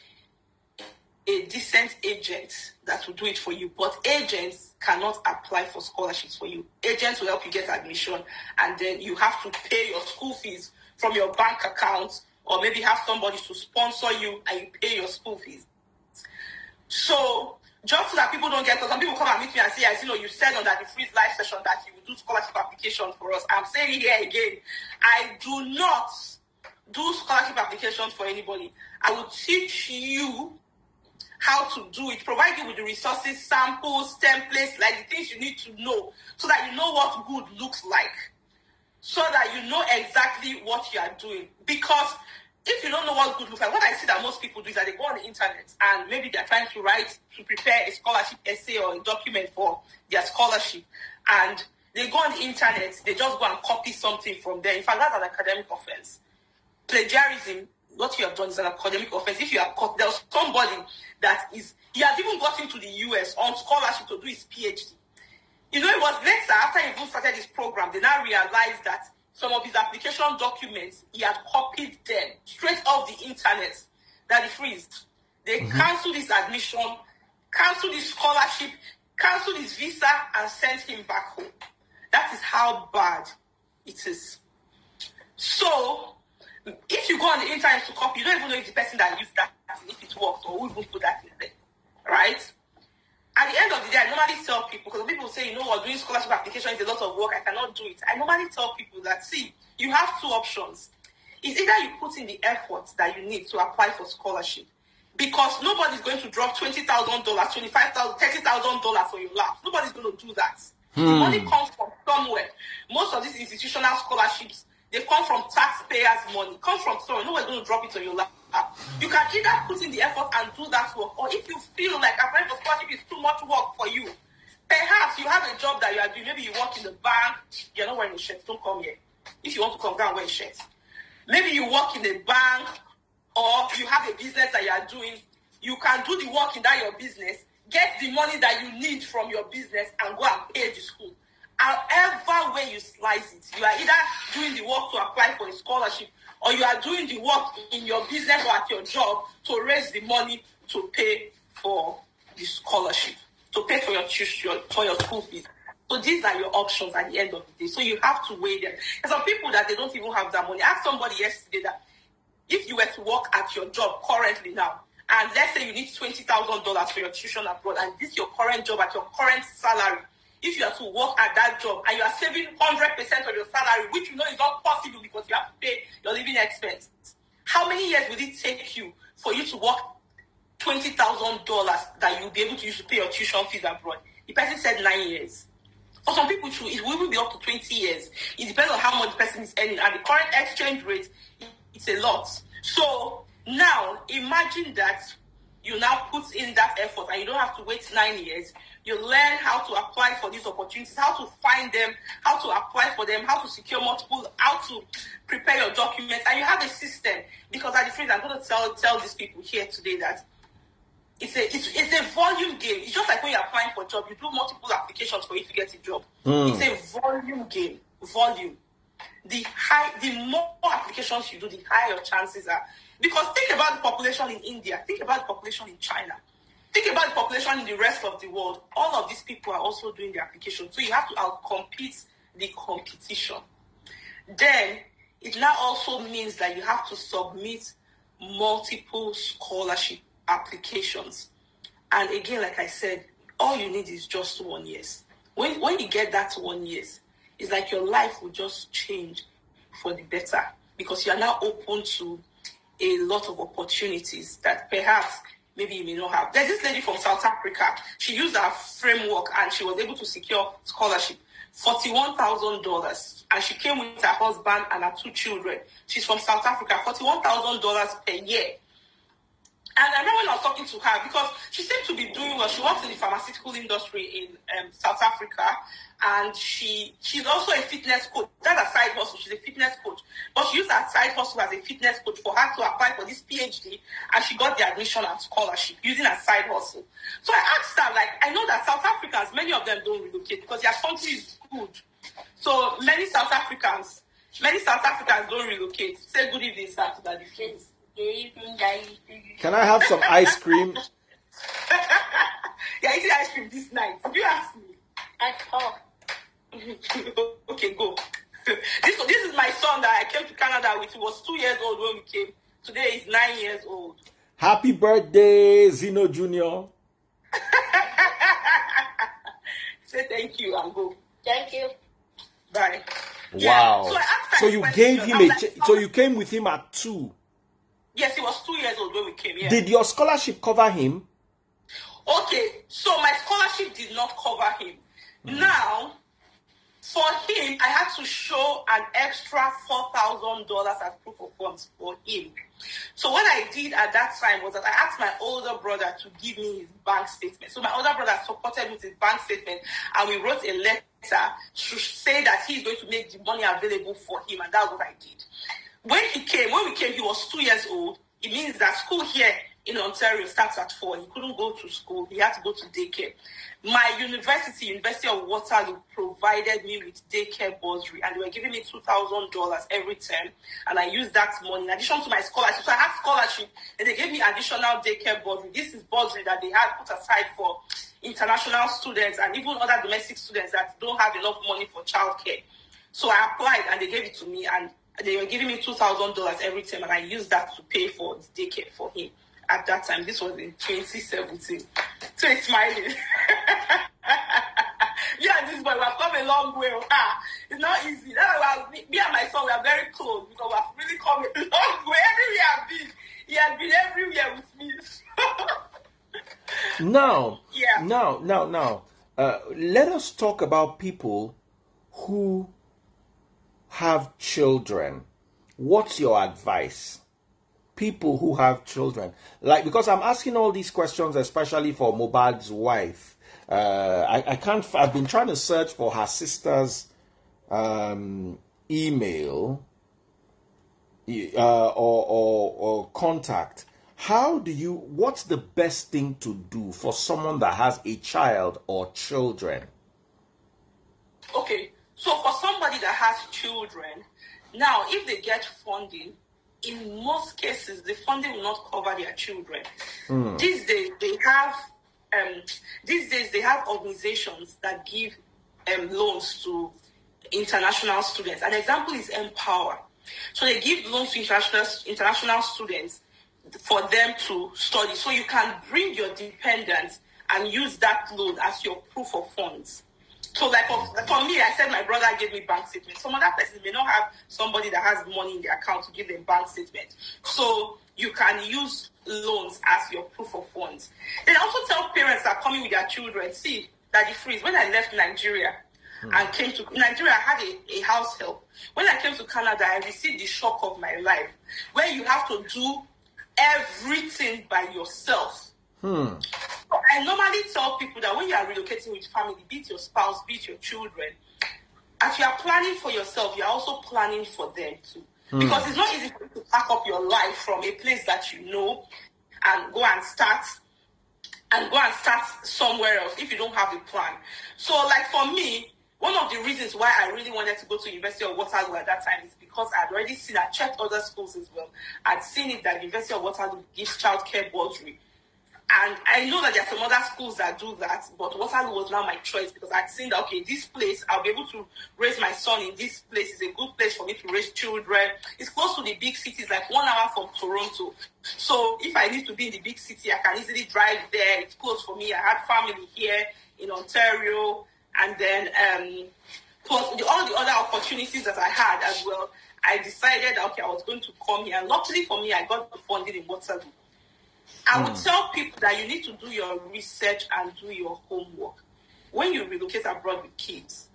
a decent agent that will do it for you. But agents cannot apply for scholarships for you. Agents will help you get admission, and then you have to pay your school fees from your bank account, or maybe have somebody to sponsor you and you pay your school fees. So just so that people don't get, because some people come and meet me and say, you said on that the free live session that you will do scholarship application for us. I'm saying it here again, I do not do scholarship applications for anybody. I will teach you how to do it, provide you with the resources, samples, templates, like the things you need to know, so that you know what good looks like, so that you know exactly what you are doing. Because if you don't know what good looks like, what I see that most people do is that they go on the internet and maybe they're trying to prepare a scholarship essay or a document for their scholarship, and they go on the internet, they just go and copy something from there. In fact, that's an academic offense. Plagiarism, what you have done is an academic offense. If you have caught, there was somebody he has even gotten to the US on scholarship to do his PhD. It was later, after he even started his program, they now realized that some of his application documents, he had copied them straight off the internet, that he freezed. They canceled his admission, canceled his scholarship, canceled his visa, and sent him back home. That is how bad it is. So, if you go on the internet to copy, you don't even know if the person that used that, if it worked, or who even put that in there, right? At the end of the day, I normally tell people, because people say, doing scholarship application is a lot of work, I cannot do it. I normally tell people that, see, you have 2 options. It's either you put in the effort that you need to apply for scholarship, because nobody's going to drop $20,000, $25,000, $30,000 for your lap. Nobody's going to do that. The money comes from somewhere. Most of these institutional scholarships, they come from taxpayers' money. Come from somewhere. Nobody's going to drop it on your lap. You can either put in the effort and do that work, or if you feel like applying for scholarship is too much work for you, perhaps you have a job that you are doing. Maybe you work in the bank. You're not wearing a shirt. Don't come here. If you want to come down, wear a shirt. Maybe you work in a bank, or you have a business that you are doing. You can do the work in that your business, get the money that you need from your business, and go and pay the school. However way you slice it, you are either doing the work to apply for a scholarship, or you are doing the work in your business or at your job to raise the money to pay for the scholarship, to pay for your school fees. So these are your options at the end of the day. So you have to weigh them. There's some people that they don't even have that money. I asked somebody yesterday that if you were to work at your job currently now, and let's say you need $20,000 for your tuition abroad, and this is your current job at your current salary, if you are to work at that job and you are saving 100% of your salary, which you know is not possible because you have to pay your living expenses, how many years will it take you for you to work $20,000 that you'll be able to use to pay your tuition fees abroad. The person said 9 years. For some people, too, it will even be up to 20 years. It depends on how much the person is earning. And the current exchange rate, it's a lot. So now, imagine that you now put in that effort and you don't have to wait 9 years. You learn how to apply for these opportunities, how to find them, how to apply for them, how to secure multiple, how to prepare your documents. And you have a system. Because at the phrase, I'm going to tell these people here today that it's a volume game. It's just like when you're applying for a job, you do multiple applications for you to get a job. It's a volume game. Volume. The more applications you do, the higher your chances are. Because think about the population in India. Think about the population in China. Think about the population in the rest of the world. All of these people are also doing the application. So you have to outcompete the competition. Then it now also means that you have to submit multiple scholarship applications. And again, like I said, all you need is just 1 year. When you get that 1 year, it's like your life will just change for the better, because you are now open to a lot of opportunities that perhaps maybe you may not have. There's this lady from South Africa. She used our framework and she was able to secure scholarship, $41,000. And she came with her husband and her 2 children. She's from South Africa, $41,000 per year. And I remember when I was talking to her, because she seemed to be doing well. She works in the pharmaceutical industry in South Africa, and she's also a fitness coach. That's a side hustle. She's a fitness coach. But she used her side hustle as a fitness coach for her to apply for this PhD, and she got the admission and scholarship using her side hustle. So I asked her, like, I know that South Africans, many of them don't relocate because their country is good. So many South Africans don't relocate. Say good evening, sir, to that friends. Can I have some ice cream? Yeah, eating ice cream this night. Did you ask me? At home. Okay, go. This is my son that I came to Canada with. He was 2 years old when we came. Today he's 9 years old. Happy birthday, Zeno Jr. Say thank you and go. Thank you. Bye. Wow. Yeah. So you gave him so you came with him at 2. Yes, he was 2 years old when we came. Yeah. Did your scholarship cover him? Okay, so my scholarship did not cover him. Now, for him, I had to show an extra $4,000 as proof of funds for him. So what I did at that time was that I asked my older brother to give me his bank statement. So my older brother supported me with his bank statement, and we wrote a letter to say that he's going to make the money available for him, and that's what I did. When we came, he was 2 years old. It means that school here in Ontario starts at 4. He couldn't go to school. He had to go to daycare. My University of Waterloo, provided me with daycare bursary, and they were giving me $2,000 every term, and I used that money in addition to my scholarship. So I had scholarship, and they gave me additional daycare bursary. This is bursary that they had put aside for international students and even other domestic students that don't have enough money for childcare. So I applied, and they gave it to me, and they were giving me $2,000 every term, and I used that to pay for the daycare for him. At that time, this was in 2017. So he's smiling. Yeah, this boy, we have come a long way. It's not easy. That's why me and my son, we are very close, because we have really come a long way. Everywhere I've been, he has been everywhere with me. Now, let us talk about people who have children. What's your advice? People who have children, because I'm asking all these questions especially for Mohbad's wife. I've been trying to search for her sister's email or contact. What's the best thing to do for someone that has a child or children? Okay, so for somebody that has children, now if they get funding, in most cases, the funding will not cover their children. These days, they have organizations that give loans to international students. An example is Empower. So they give loans to international students for them to study. So you can bring your dependents and use that loan as your proof of funds. So like for me, I said my brother gave me bank statement. Some other persons may not have somebody that has money in their account to give them bank statement. So you can use loans as your proof of funds. Then also tell parents that are coming with their children, see, that the freeze, when I left Nigeria and came to Nigeria, I had a house help. When I came to Canada, I received the shock of my life, where you have to do everything by yourself. I normally tell people that when you are relocating with family, be it your spouse, be it your children, as you are planning for yourself, you are also planning for them too. Because it's not easy for you to pack up your life from a place that you know and go and start somewhere else if you don't have a plan. So like for me, one of the reasons why I really wanted to go to University of Waterloo at that time is because I'd already seen, I checked other schools as well. I'd seen it that University of Waterloo gives childcare bursary. And I know that there are some other schools that do that, but Waterloo was now my choice because I'd seen that, okay, this place, I'll be able to raise my son in this place. It's a good place for me to raise children. It's close to the big cities, like 1 hour from Toronto. So if I need to be in the big city, I can easily drive there. It's close for me. I had family here in Ontario. And then plus all the other opportunities that I had as well, I decided that, okay, I was going to come here. And luckily for me, I got the funding in Waterloo. I would tell people that you need to do your research and do your homework. When you relocate abroad with kids,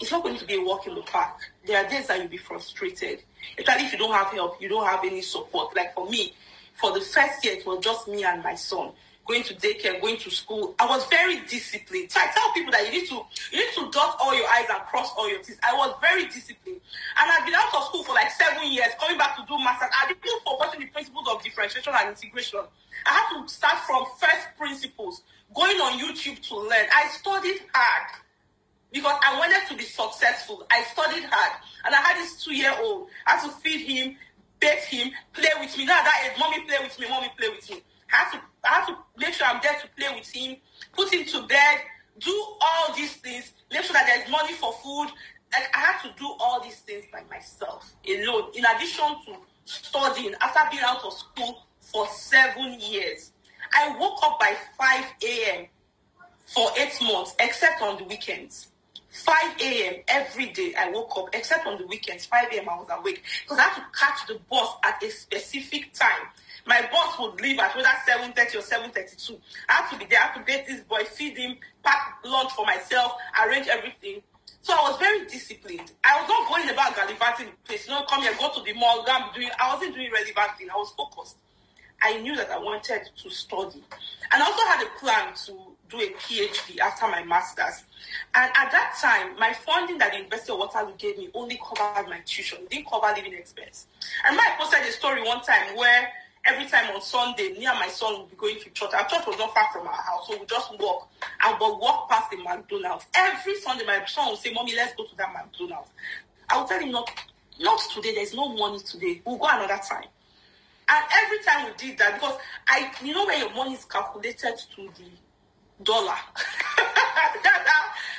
it's not going to be a walk in the park. There are days that you'll be frustrated. Especially if you don't have help, you don't have any support. Like for me, for the first year, it was just me and my son. Going to daycare, going to school. I was very disciplined. So I tell people that you need to dot all your I's and cross all your T's. I was very disciplined. And I've been out of school for like 7 years, coming back to do masters. I didn't forgotten the principles of differentiation and integration. I had to start from first principles, going on YouTube to learn. I studied hard because I wanted to be successful. I studied hard. And I had this 2-year-old. I had to feed him, bathe him, play with me. Now at that age, mommy play with me, mommy play with me. I have to make sure I'm there to play with him, put him to bed, do all these things, make sure that there's money for food. Like I had to do all these things by myself, alone, in addition to studying after being out of school for 7 years. I woke up by 5 a.m. for 8 months, except on the weekends. 5 a.m. every day I woke up, except on the weekends. 5 a.m. I was awake because I had to catch the bus at a specific time. My boss would leave at whether 7:30 or 7:32. I had to be there. I had to bathe this boy, feed him, pack lunch for myself, arrange everything. So I was very disciplined. I was not going about gallivanting the place. Come here, go to the mall, go and doing. I wasn't doing relevant thing. I was focused. I knew that I wanted to study. And I also had a plan to do a PhD after my master's. And at that time, my funding that the University of Waterloo gave me only covered my tuition. It didn't cover living expense. And I posted a story one time where every time on Sunday, me and my son would be going to church. Our church was not far from our house, so we just walk. And we'll walk past the McDonald's. Every Sunday, my son would say, Mommy, let's go to that McDonald's. I would tell him, not today. There's no money today. We'll go another time. And every time we did that, because when your money is calculated to the dollar,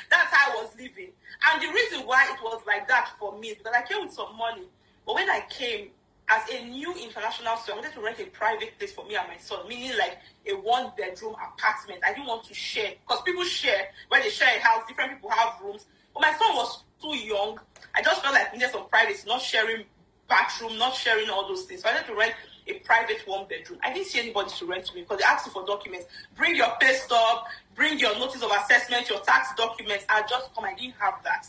that's how I was living. And the reason why it was like that for me is because I came with some money. But when I came as a new international student, I wanted to rent a private place for me and my son, meaning like a 1-bedroom apartment. I didn't want to share, because people share. When they share a house, different people have rooms. But my son was too young. I just felt like I needed some privacy, not sharing bathroom, not sharing all those things. So I wanted to rent a private 1-bedroom. I didn't see anybody to rent to me because they asked you for documents. Bring your pay stub, bring your notice of assessment, your tax documents. I just come. I didn't have that.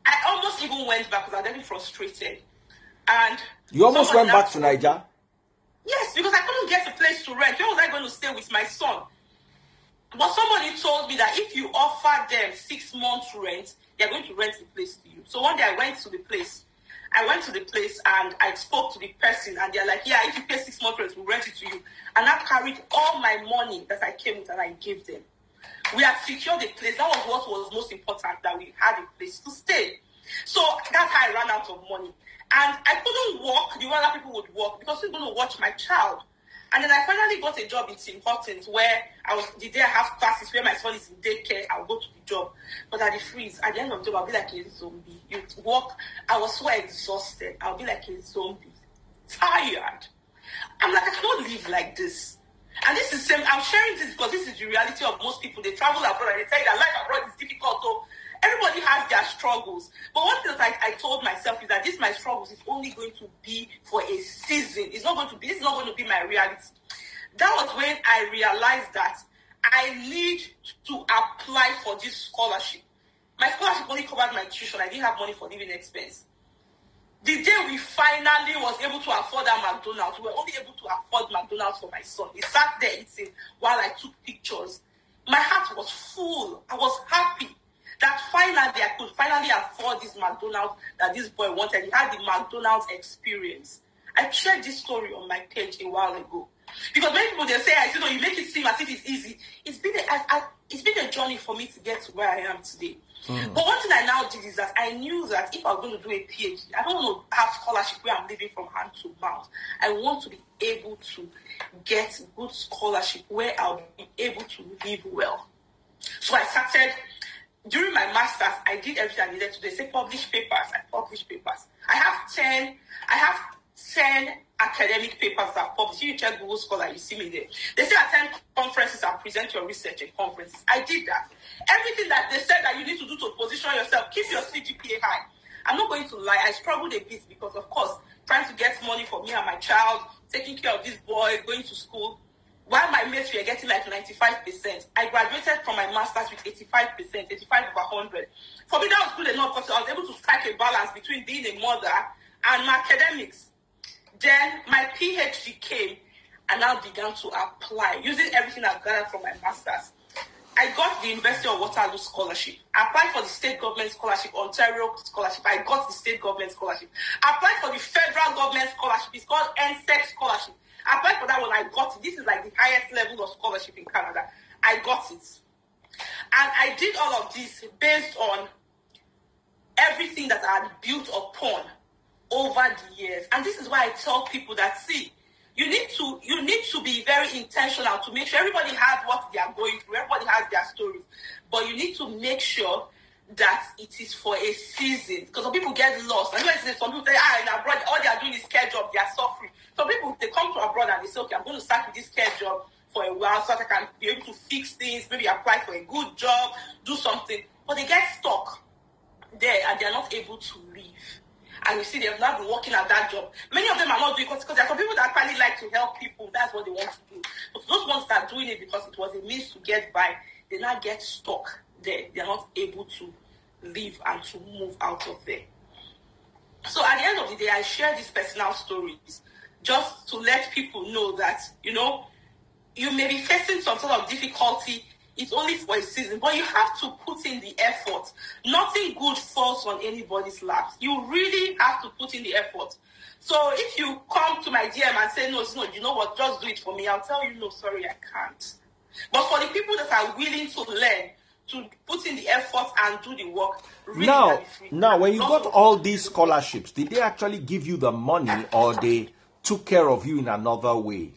I almost even went back because I was getting frustrated. And you almost went back to Nigeria? Yes, because I couldn't get a place to rent. Where was I going to stay with my son? But somebody told me that if you offer them 6 months rent, they're going to rent the place to you. So one day I went to the place and I spoke to the person, and they're like, yeah, if you pay 6 months rent, we'll rent it to you. And I carried all my money that I came with and I gave them. We had secured a place. That was what was most important, that we had a place to stay. So that's how I ran out of money. And I couldn't work the way other people would work because we were going to watch my child. And then I finally got a job in Tim Hortons where the day I have classes where my son is in daycare, I'll go to the job. But at the freeze, at the end of the job, I'll be like a zombie. You walk, I was so exhausted. I'll be like a zombie. Tired. I'm like, I cannot live like this. And this is same. I'm sharing this because this is the reality of most people. They travel abroad and they tell you that life abroad is difficult. So everybody has their struggles. But one thing that I told myself is that my struggles is only going to be for a season. This is not going to be my reality. That was when I realized that I need to apply for this scholarship. My scholarship only covered my tuition. I didn't have money for living expense. The day we finally was able to afford that McDonald's, we were only able to afford McDonald's for my son. He sat there eating while I took pictures. My heart was full. I was happy that finally I could finally afford this McDonald's that this boy wanted. He had the McDonald's experience. I shared this story on my page a while ago. Because many people, they say, you make it seem as if it's easy. It's been a journey for me to get to where I am today. But one thing I now did is that I knew that if I was going to do a PhD, I don't want to have scholarship where I'm living from hand to mouth. I want to be able to get good scholarship where I'll be able to live well. So I started, during my master's, I did everything I needed to do. They say publish papers. I published papers. I have 10 academic papers that are published. If you check Google Scholar, you see me there. They say attend conferences and present your research at conferences. I did that. Everything that they said that you need to do to position yourself, keep your CGPA high. I'm not going to lie, I struggled a bit because, of course, trying to get money for me and my child, taking care of this boy, going to school. While my mates were getting like 95%, I graduated from my master's with 85%, 85 over 100. For me, that was good enough because I was able to strike a balance between being a mother and my academics. Then my PhD came and I began to apply using everything I've gathered from my master's. I got the University of Waterloo scholarship. I applied for the state government scholarship, Ontario scholarship. I got the state government scholarship. I applied for the federal government scholarship. It's called NSEC scholarship. I applied for that one. I got it. This is like the highest level of scholarship in Canada. I got it. And I did all of this based on everything that I had built upon over the years. And this is why I tell people that, see, you need to be very intentional to make sure everybody has what they are going through. Everybody has their stories. But you need to make sure that it is for a season. Because some people get lost. And some people say, in abroad, all they are doing is care job. They are suffering. Some people, they come to abroad and they say, okay, I'm going to start with this care job for a while so that I can be able to fix things, maybe apply for a good job, do something. But they get stuck there and they are not able to leave. And you see, they have not been working at that job. Many of them are not doing it because there are some people that actually like to help people. That's what they want to do. But those ones that are doing it because it was a means to get by, they now get stuck there. They are not able to leave and to move out of there. So at the end of the day, I share these personal stories just to let people know that, you may be facing some sort of difficulty. It's only for a season, but you have to put in the effort. Nothing good falls on anybody's laps. You really have to put in the effort. So if you come to my DM and say, no, you know what, just do it for me, I'll tell you, no, sorry, I can't. But for the people that are willing to learn, to put in the effort and do the work, really now, when you got all these scholarships, did they actually give you the money or they took care of you in another way?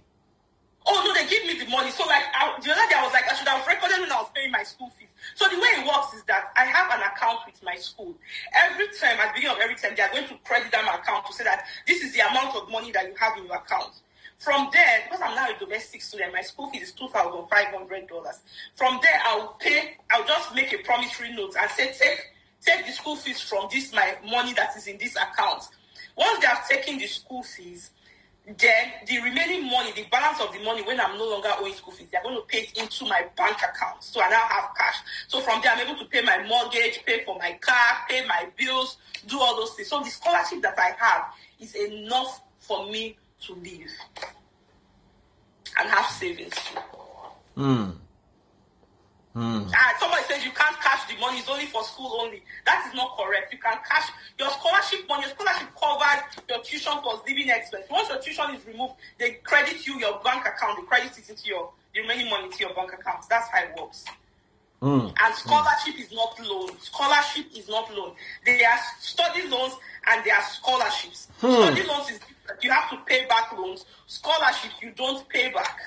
Oh, no, they give me the money. So, the other day, I was like, I should have recorded when I was paying my school fees. So, the way it works is that I have an account with my school. Every time, at the beginning of every term, they are going to credit down my account to say that this is the amount of money that you have in your account. From there, because I'm now a domestic student, my school fee is $2,500. From there, I'll just make a promissory note and say, take the school fees from my money that is in this account. Once they have taken the school fees, then the remaining money, the balance of the money, when I'm no longer owing school fees, they're going to pay it into my bank account. So I now have cash. So from there, I'm able to pay my mortgage, pay for my car, pay my bills, do all those things. So the scholarship that I have is enough for me to live and have savings. Somebody says you can't cash the money, it's only for school only. That is not correct. You can cash your scholarship money. Your scholarship covers your tuition plus living expense. Once your tuition is removed, they credit you your bank account. They credit it into the remaining money to your bank account. That's how it works. And scholarship is not loan. Scholarship is not loan. They are study loans and they are scholarships. Study loans is different. You have to pay back loans. Scholarships, you don't pay back.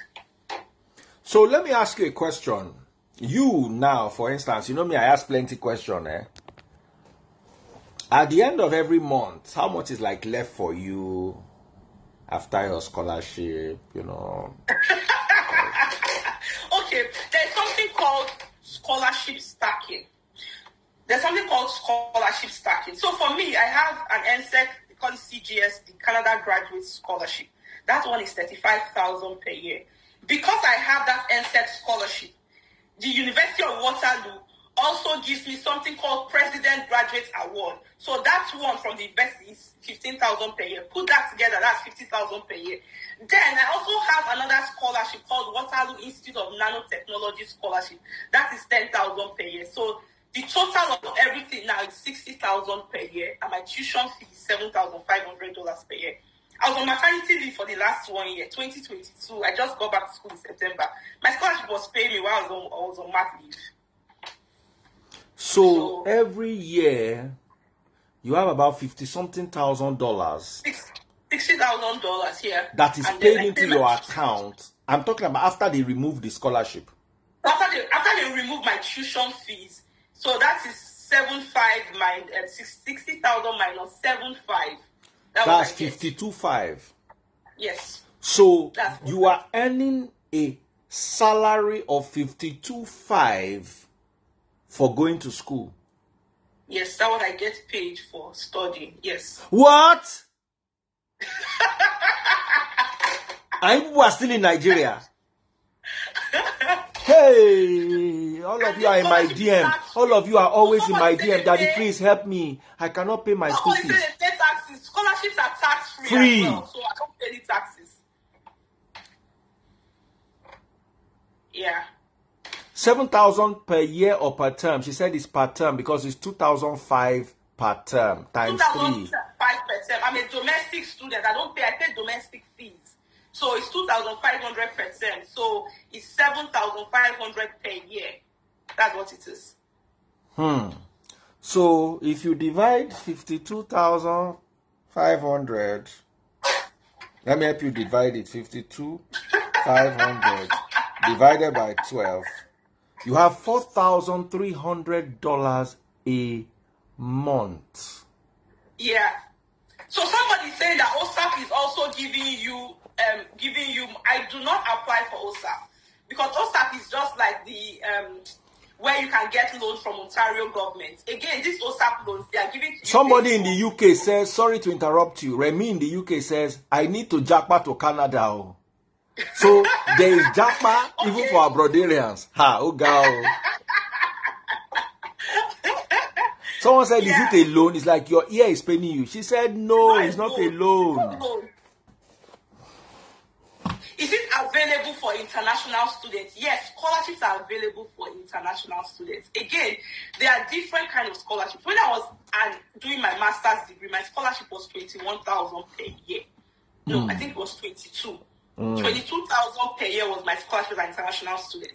So let me ask you a question. You now, for instance, me, I ask plenty questions. At the end of every month, how much is left for you after your scholarship, Okay, there's something called scholarship stacking. there's something called scholarship stacking. So for me, I have an NSEC called CGS, the Canada Graduate Scholarship. That one is 35,000 per year. Because I have that NSEC scholarship, the University of Waterloo also gives me something called President Graduate Award. So that one from the university is 15,000 per year. Put that together, that's 50,000 per year. Then I also have another scholarship called Waterloo Institute of Nanotechnology Scholarship. That is 10,000 per year. So the total of everything now is 60,000 per year, and my tuition fee is $7,500 per year. I was on maternity leave for the last 1 year, 2022. I just got back to school in September. My scholarship was paid me while I was on mat leave. So every year, you have about $50-something thousand. $60,000 here. That is paid into your account. I'm talking about after they remove the scholarship. After they remove my tuition fees. So that is 60,000 minus 75. That's 52.5. Yes. So you are earning a salary of 52.5 for going to school. Yes, that's what I get paid for studying. Yes. What? And you are still in Nigeria. Hey, all of you are in my DM. All of you are always in my DM. Daddy, please help me. I cannot pay my school fees. Taxes. Scholarships are tax-free Free. as well, so I don't pay any taxes. Yeah. 7,000 per year or per term? She said it's per term because it's 2,005 per term times 3. 2,005 per term. I'm a domestic student. I pay domestic fees. So it's 2,500 per term. So it's 7,500 per year. That's what it is. So if you divide 52,500, let me help you divide it. 52,500 divided by 12, you have $4,300 a month. Yeah. So somebody saying that OSAP is also giving you. I do not apply for OSAP because OSAP is just like the where you can get loans from Ontario government. Again, these OSAP loans, they are giving to somebody in the UK says, sorry to interrupt you, Remy in the UK says, I need to Japa to Canada. So there is Japa even for our Broderians. Oh God. Someone said, is it a loan? It's like your ear is paying you. She said, no, it's not a loan. Is it available for international students? Yes, scholarships are available for international students. Again, there are different kinds of scholarships. When I was doing my master's degree, my scholarship was 21,000 per year. No, I think it was 22. 22,000 per year was my scholarship as an international student.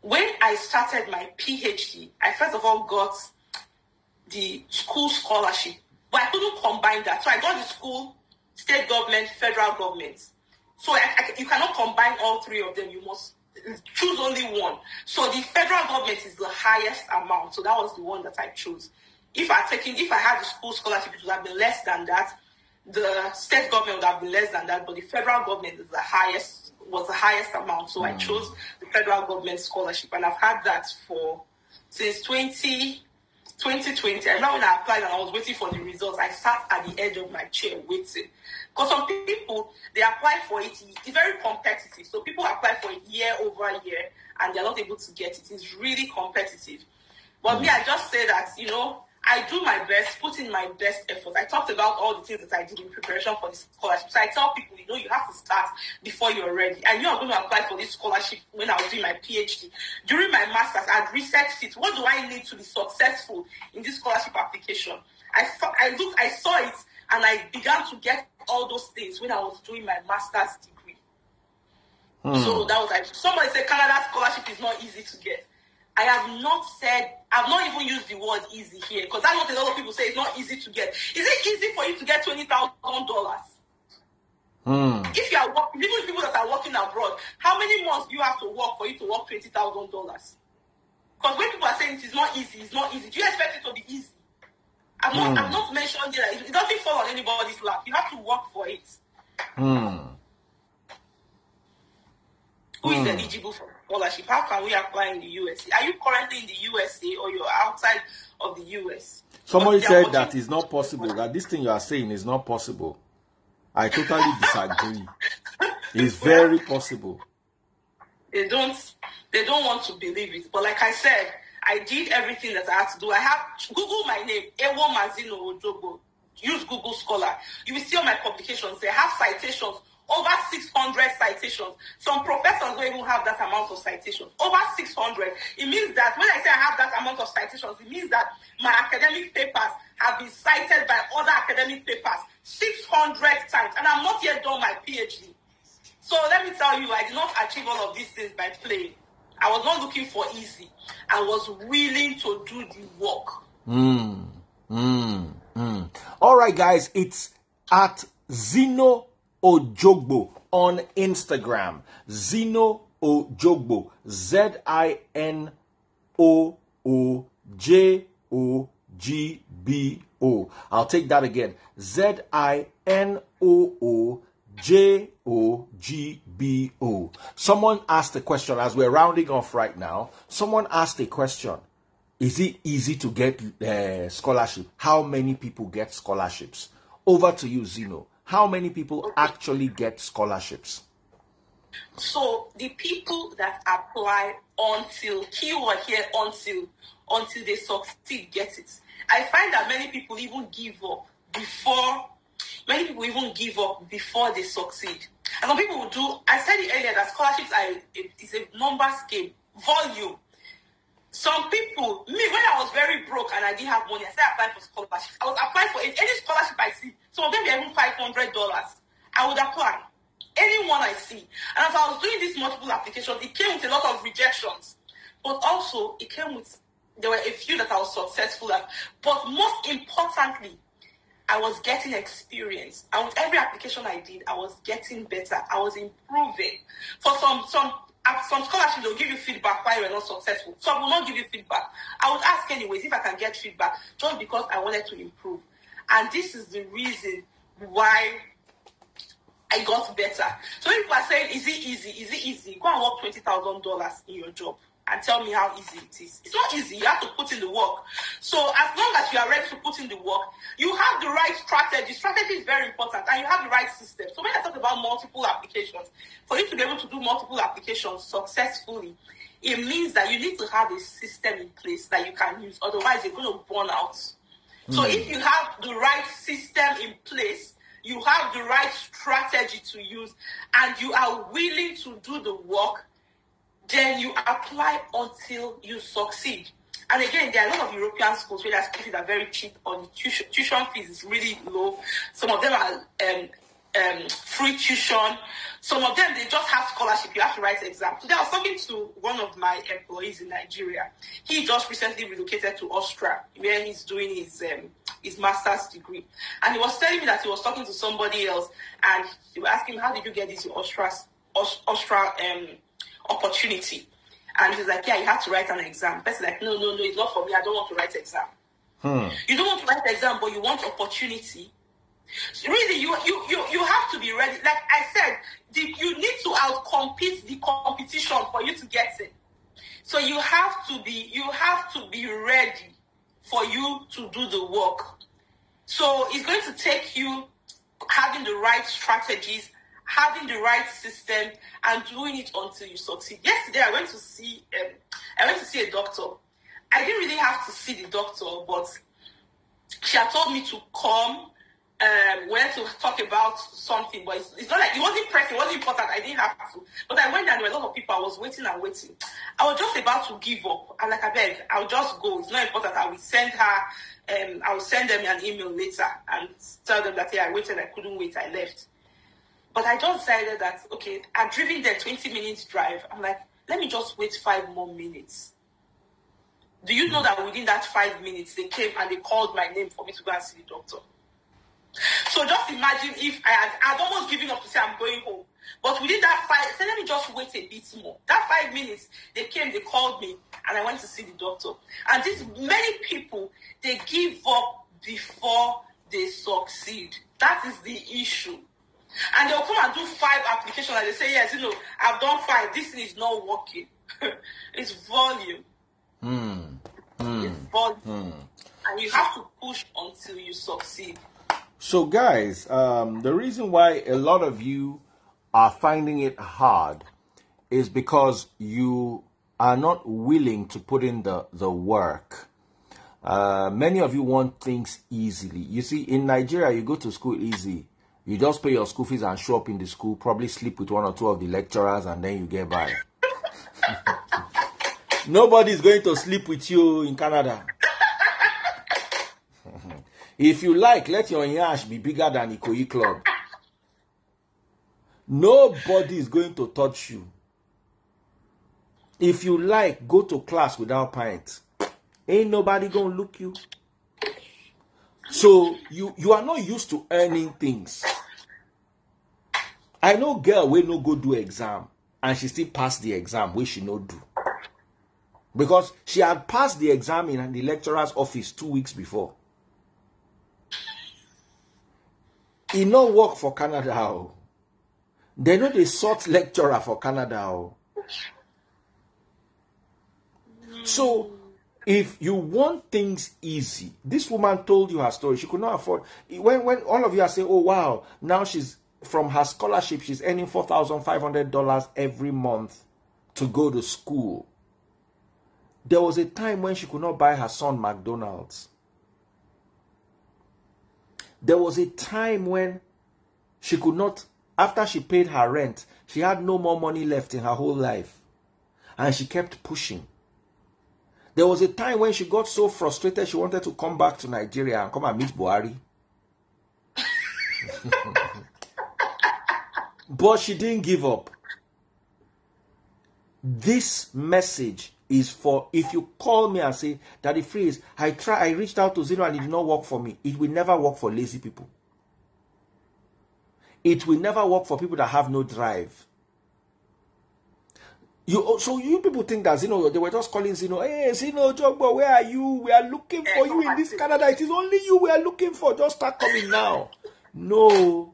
When I started my PhD, I first of all got the school scholarship, but I couldn't combine that. So I got the school, state government, federal government. So you cannot combine all three of them. You must choose only one. So the federal government is the highest amount. So that was the one that I chose. If I had the school scholarship, it would have been less than that. The state government would have been less than that. But the federal government was the highest amount. So I chose the federal government scholarship, and I've had that since 2020. I remember when I applied and I was waiting for the results, I sat at the edge of my chair waiting. Because some people, they apply for it, it's very competitive. So people apply for it year over year and they're not able to get it. It's really competitive. But me, I just say that, I do my best, put in my best effort. I talked about all the things that I did in preparation for this scholarship. So I tell people, you have to start before you're ready. I knew I was going to apply for this scholarship when I was doing my PhD. During my master's, I had researched it. What do I need to be successful in this scholarship application? I saw it, and I began to get all those things when I was doing my master's degree. So that was somebody said Canada scholarship is not easy to get. I've not even used the word easy here, because that's what a lot of people say. It's not easy to get. Is it easy for you to get $20,000? If you are working, even people that are working abroad, how many months do you have to work for you to work $20,000? Because when people are saying it is not easy, it's not easy. Do you expect it to be easy? I've not mentioned that it doesn't fall on anybody's lap. You have to work for it. Who is eligible for it? scholarship. How can we apply in the USA? Are you currently in the USA or you're outside of the US? Somebody said that is not possible, that this thing you are saying is not possible. I totally disagree. It's very possible. They don't want to believe it. But like I said, I did everything that I had to do. I have Google my name, Ewo Mazino Ojobo. Use Google Scholar. You will see all my publications. They have citations, over 600 citations. Some professors don't even have that amount of citations. Over 600. It means that when I say I have that amount of citations, it means that my academic papers have been cited by other academic papers 600 times. And I'm not yet done my PhD. So let me tell you, I did not achieve all of these things by playing. I was not looking for easy. I was willing to do the work. All right, guys, it's at Zino Ojogbo on Instagram. Zino Ojogbo. ZINOOJOGBO. I'll take that again. ZINOOJOGBO. Someone asked a question as we're rounding off right now. Someone asked a question. Is it easy to get scholarship? How many people get scholarships? Over to you, Zino. How many people actually get scholarships? So the people that apply until they succeed get it. I find that many people even give up before they succeed. And some people will do. I said it earlier that scholarships is a numbers game, volume. Some people, when I was very broke and I didn't have money, I started applying for scholarships. I was applying for any scholarship I see. Some of them were even $500. I would apply. Anyone I see. And as I was doing these multiple applications, it came with a lot of rejections. But also, there were a few that I was successful at. But most importantly, I was getting experience. And with every application I did, I was getting better. I was improving. For some scholarships, they'll give you feedback why you're not successful. Some will not give you feedback. I would ask anyways if I can get feedback, just because I wanted to improve. And this is the reason why I got better. So if people are saying, is it easy? Is it easy? Go and work $20,000 in your job and tell me how easy it is. It's not easy. You have to put in the work. So as long as you are ready to put in the work, you have the right strategy. Strategy is very important, and you have the right system. So when I talk about multiple applications, for you to be able to do multiple applications successfully, it means that you need to have a system in place that you can use. Otherwise, you're going to burn out. So if you have the right system in place, you have the right strategy to use, and you are willing to do the work, then you apply until you succeed. And again, there are a lot of European schools where their school fees are very cheap, or the tuition fees is really low. Some of them are free tuition. Some of them, they just have scholarship. You have to write exams. Today, I was talking to one of my employees in Nigeria. He just recently relocated to Austria, where he's doing his master's degree. And he was telling me that he was talking to somebody else, and they were asking him, how did you get this Austria opportunity? And he's like, yeah, you have to write an exam. The person's like, no, it's not for me. I don't want to write exam. You don't want to write exam, but you want opportunity. Really, you have to be ready. Like I said, you need to outcompete the competition for you to get it. So you have to be ready for you to do the work. So it's going to take you having the right strategies, having the right system, and doing it until you succeed. Yesterday, I went to see a doctor. I didn't really have to see the doctor, but she had told me to come. We had to talk about something, but it's not like it wasn't pressing, it wasn't important. I didn't have to. But I went there and there were a lot of people. I was waiting and waiting. I was just about to give up. I'm like, I beg, I'll just go. It's not important. I will send her. I will send them an email later and tell them that, yeah, I waited. I couldn't wait. I left. But I just decided that, okay, I've driven there 20 minutes drive. I'm like, let me just wait 5 more minutes. Do you know that within that 5 minutes, they came and they called my name for me to go and see the doctor? So just imagine if I'd almost given up to say I'm going home. But within that 5, say, let me just wait a bit more. That 5 minutes, they came, they called me, and I went to see the doctor. And many people, they give up before they succeed. That is the issue. And they'll come and do 5 applications, and they say, yes, I've done 5. This thing is not working. It's volume. It's volume. And you have to push until you succeed. So guys, the reason why a lot of you are finding it hard is because you are not willing to put in the work. Many of you want things easily. You see, in Nigeria, you go to school easy. You just pay your school fees and show up in the school, probably sleep with one or two of the lecturers, and then you get by. Nobody's going to sleep with you in Canada. If you like, let your yash be bigger than Ikoyi Club. Nobody is going to touch you. If you like, go to class without pints. Ain't nobody gonna look you. So you are not used to earning things. I know girl wey no go do exam and she still pass the exam wey she no do. Because she had passed the exam in the lecturer's office 2 weeks before. He no work for Canada. Oh. They know they sought lecturer for Canada. Oh. So, if you want things easy, this woman told you her story. She could not afford. When all of you are saying, oh, wow, now she's, from her scholarship, she's earning $4,500 every month to go to school. There was a time when she could not buy her son McDonald's. There was a time when she could not, after she paid her rent, she had no more money left in her whole life. And she kept pushing. There was a time when she got so frustrated she wanted to come back to Nigeria and come and meet Buhari. But she didn't give up. This message is for, if you call me and say, Daddy Freeze, I reached out to Zeno and it did not work for me. It will never work for lazy people. It will never work for people that have no drive. So you people think that Zeno, they were just calling Zeno, hey, Zeno, Jogbo, where are you? We are looking for you in this Canada. It is only you we are looking for. Just start coming now. No.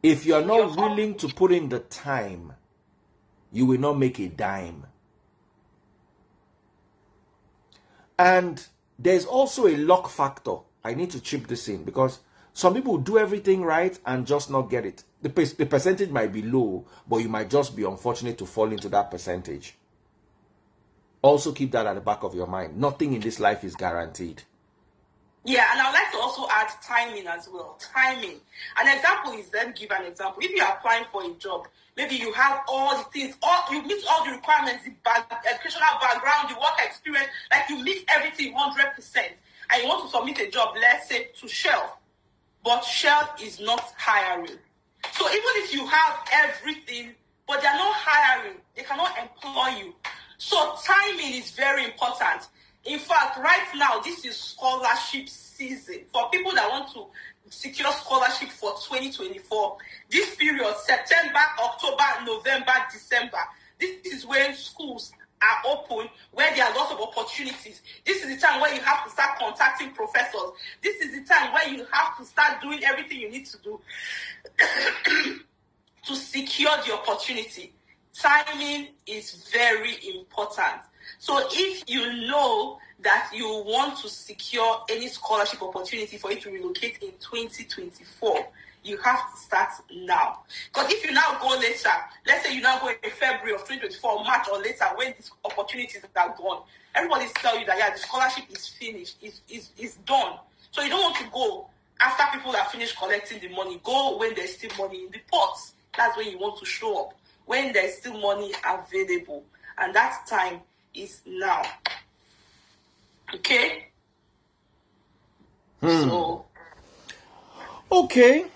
If you are not willing to put in the time, you will not make a dime. And there's also a luck factor. I need to chip this in because some people do everything right and just not get it. The percentage might be low, but you might just be unfortunate to fall into that percentage. Also keep that at the back of your mind. Nothing in this life is guaranteed. Yeah, and I would like to also add timing as well. Timing. An example is, let me give an example. If you are applying for a job, maybe you have all the things, you meet all the requirements, the educational background, the work experience, like you meet everything 100%, and you want to submit a job, let's say, to Shell, but Shell is not hiring. So even if you have everything, but they're not hiring, they cannot employ you. So timing is very important. In fact, right now, this is scholarship season. For people that want to secure scholarship for 2024, this period, September, October, November, December, this is when schools are open, where there are lots of opportunities. This is the time where you have to start contacting professors. This is the time where you have to start doing everything you need to do to secure the opportunity. Timing is very important. So if you know that you want to secure any scholarship opportunity for you to relocate in 2024, you have to start now. Because if you now go later, let's say you now go in February of 2024, March or later, when these opportunities are gone, everybody's telling you that, yeah, the scholarship is finished, is done. So you don't want to go after people are finished collecting the money. Go when there's still money in the pots. That's when you want to show up, when there's still money available. And that time is now. Okay? So. Okay.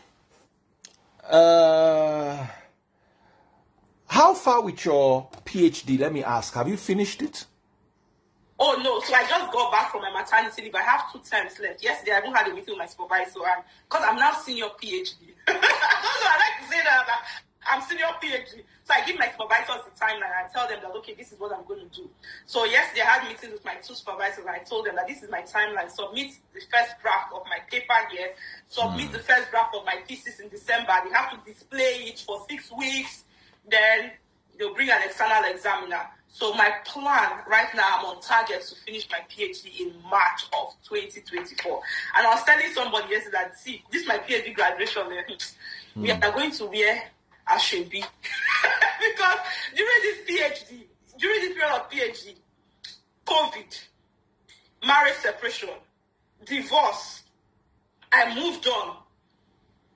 How far with your PhD? Let me ask. Have you finished it? Oh, no. So I just got back from my maternity leave. I have 2 times left. Yesterday, I even had a meeting with my supervisor. And because I'm now senior PhD. I don't know, I like to say that I'm senior PhD. So I give my supervisors the timeline and I tell them that, okay, this is what I'm going to do. So yesterday, I had meetings with my 2 supervisors and I told them that this is my timeline. Submit the first draft of my paper here. Submit the first draft of my thesis in December. They have to display it for 6 weeks. then they'll bring an external examiner. So my plan right now, I'm on target to finish my PhD in March of 2024. And I was telling somebody yesterday that, see, this is my PhD graduation. We are going to wear a shebi. Because during this period of PhD, COVID, marriage separation, divorce, I moved on.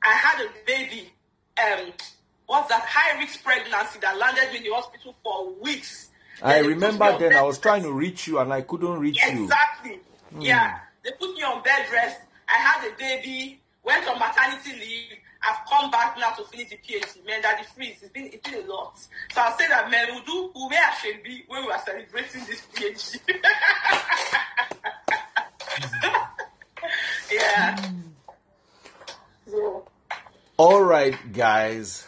I had a baby. What's that? High-risk pregnancy that landed me in the hospital for weeks. I remember then I was trying to reach you and I couldn't reach you. Exactly. Yeah. They put me on bed rest. I had a baby, went on maternity leave. I've come back now to finish the PhD. Man, that the freeze. It's been a lot. So I'll say that, man, we'll where I should be when we are celebrating this PhD. Yeah. So. All right, guys.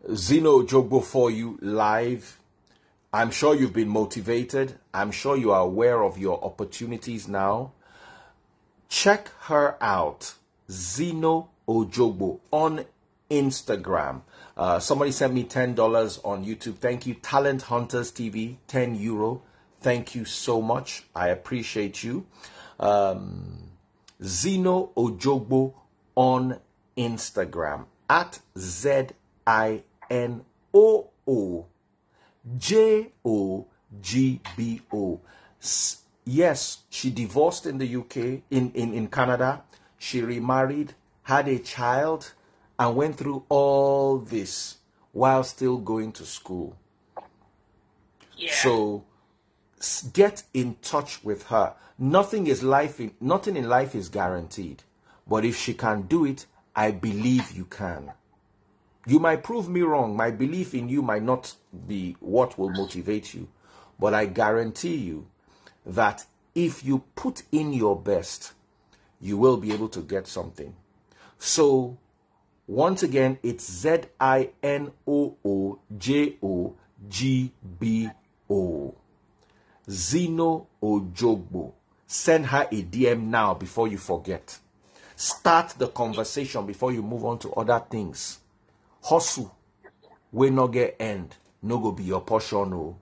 Zino Ojogbo for you live. I'm sure you've been motivated. I'm sure you are aware of your opportunities now. Check her out, Zino Ojogbo, on Instagram. Somebody sent me $10 on YouTube. Thank you. Talent Hunters TV, €10. Thank you so much. I appreciate you. Zino Ojogbo on Instagram at ZINOOJOGBO. Yes, she divorced in the UK, in Canada. She remarried, had a child, and went through all this while still going to school. Yeah. So get in touch with her. Nothing in life is guaranteed. But if she can do it, I believe you can. You might prove me wrong. My belief in you might not be what will motivate you. But I guarantee you that if you put in your best, you will be able to get something. So, once again, it's ZINOOJOGBO. Zino Ojogbo. Send her a DM now before you forget. Start the conversation before you move on to other things. Hustle, we no get end, no go be your portion, no.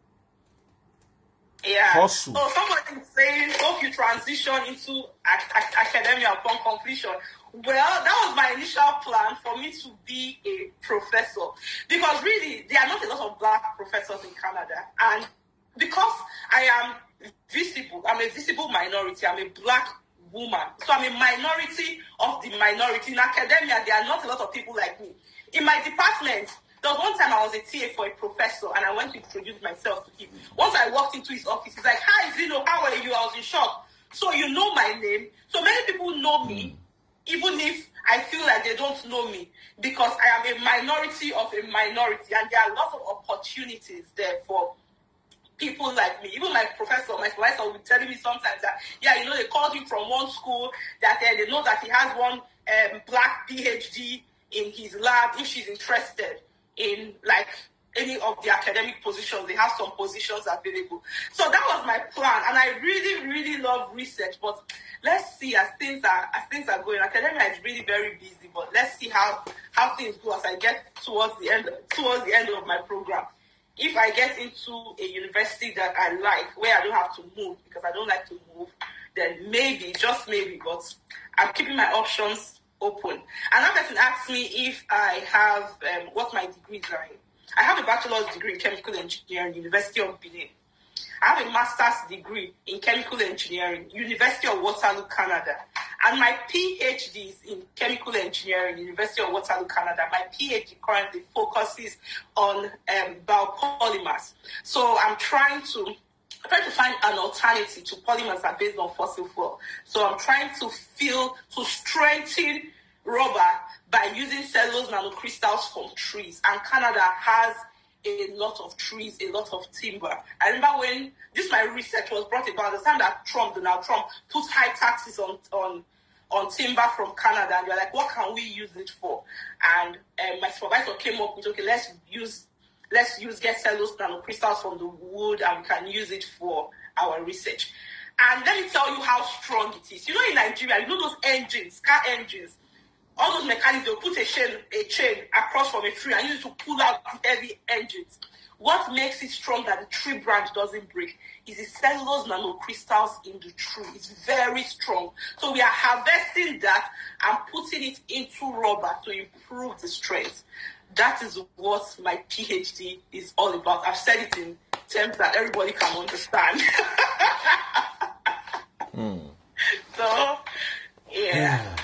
Yeah. Hustle. So somebody is saying, hope you transition into academia upon completion. Well, that was my initial plan for me to be a professor. Because really, there are not a lot of black professors in Canada. And because I am visible, I'm a visible minority, I'm a black woman. So I'm a minority of the minority. In academia, there are not a lot of people like me. In my department, there was one time I was a TA for a professor and I went to introduce myself to him. Once I walked into his office, he's like, "Hi, Zino, how are you?" I was in shock. So you know my name. So many people know me, even if I feel like they don't know me, because I am a minority of a minority, and there are lots of opportunities there for people like me. Even my professor, my supervisor will be telling me sometimes that, yeah, you know, they called him from one school, that they know that he has one black PhD in his lab. If she's interested in like any of the academic positions, they have some positions available. So that was my plan, and I really, really love research. But let's see, as things are going. Academia is really very busy, but let's see how things go as I get towards the end of my program. If I get into a university that I like, where I don't have to move, because I don't like to move, then maybe, just maybe, but I'm keeping my options open. Another person asked me if I have what my degrees are in. I have a bachelor's degree in chemical engineering, University of Benin. I have a master's degree in chemical engineering, University of Waterloo, Canada. And my PhD is in chemical engineering, University of Waterloo, Canada. My PhD currently focuses on biopolymers. So I'm trying to find an alternative to polymers that are based on fossil fuel. So I'm trying to strengthen rubber by using cellulose nanocrystals from trees. And Canada has a lot of trees, a lot of timber. I remember when my research was brought about, the time that Donald Trump put high taxes on timber from Canada, and they're like, what can we use it for? And my supervisor came up with, okay, let's get cellulose nanocrystals from the wood, and we can use it for our research. And let me tell you how strong it is. You know, in Nigeria, you know those engines, car engines, all those mechanics, they'll put a chain across from a tree and use it to pull out the heavy engines. What makes it strong that the tree branch doesn't break is the cellulose nanocrystals in the tree. It's very strong. So we are harvesting that and putting it into rubber to improve the strength. That is what my PhD is all about. I've said it in terms that everybody can understand. So, yeah.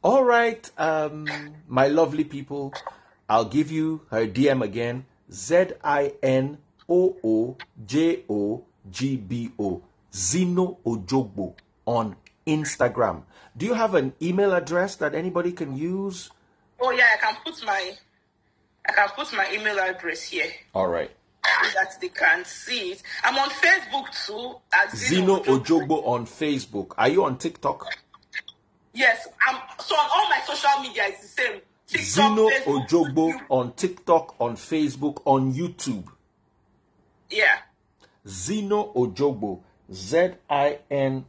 All right, my lovely people, I'll give you her DM again. ZinoOjogbo, Zino Ojogbo on Instagram. Do you have an email address that anybody can use? Oh yeah, I can put my email address here. All right. So that they can see it. I'm on Facebook too at Zino Ojogbo on Facebook. Are you on TikTok? Yes, so on all my social media it's the same. TikTok, Zino Facebook, Ojogbo YouTube. on TikTok, on Facebook, on YouTube. Yeah. Zino Ojogbo, Zino.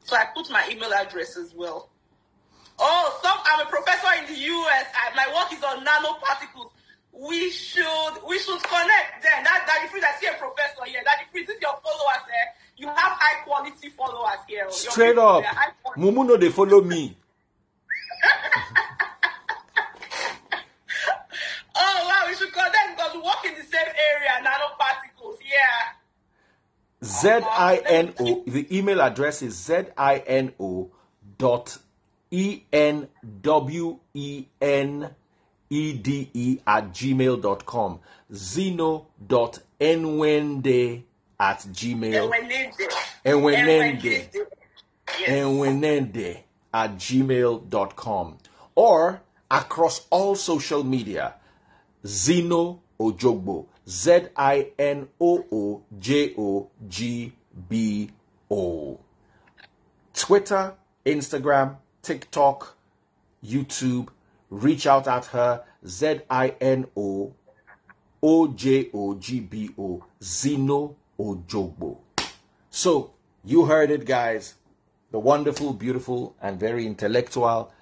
So I put my email address as well. Oh, I'm a professor in the US. My work is on nanoparticles. We should connect then. Daddy Free, I see a professor here. Daddy Free, this is your followers there. You have high quality followers here. Straight up. Mumu no they follow me. Oh wow, we should connect because we work in the same area, nanoparticles. Yeah. ZINO. The email address is zino.enwende@gmail.com. Zino.enwende@gmail.com. Or across all social media, Zino Ojogbo, ZINOOJOGBO. Twitter, Instagram, TikTok, YouTube. Reach out at her, ZINOOJOGBO, Zino Ojogbo. So, you heard it, guys. The wonderful, beautiful, and very intellectual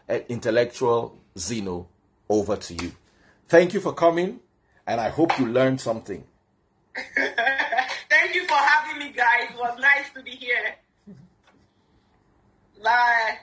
Zino, over to you. Thank you for coming, and I hope you learned something. Thank you for having me, guys. It was nice to be here. Bye.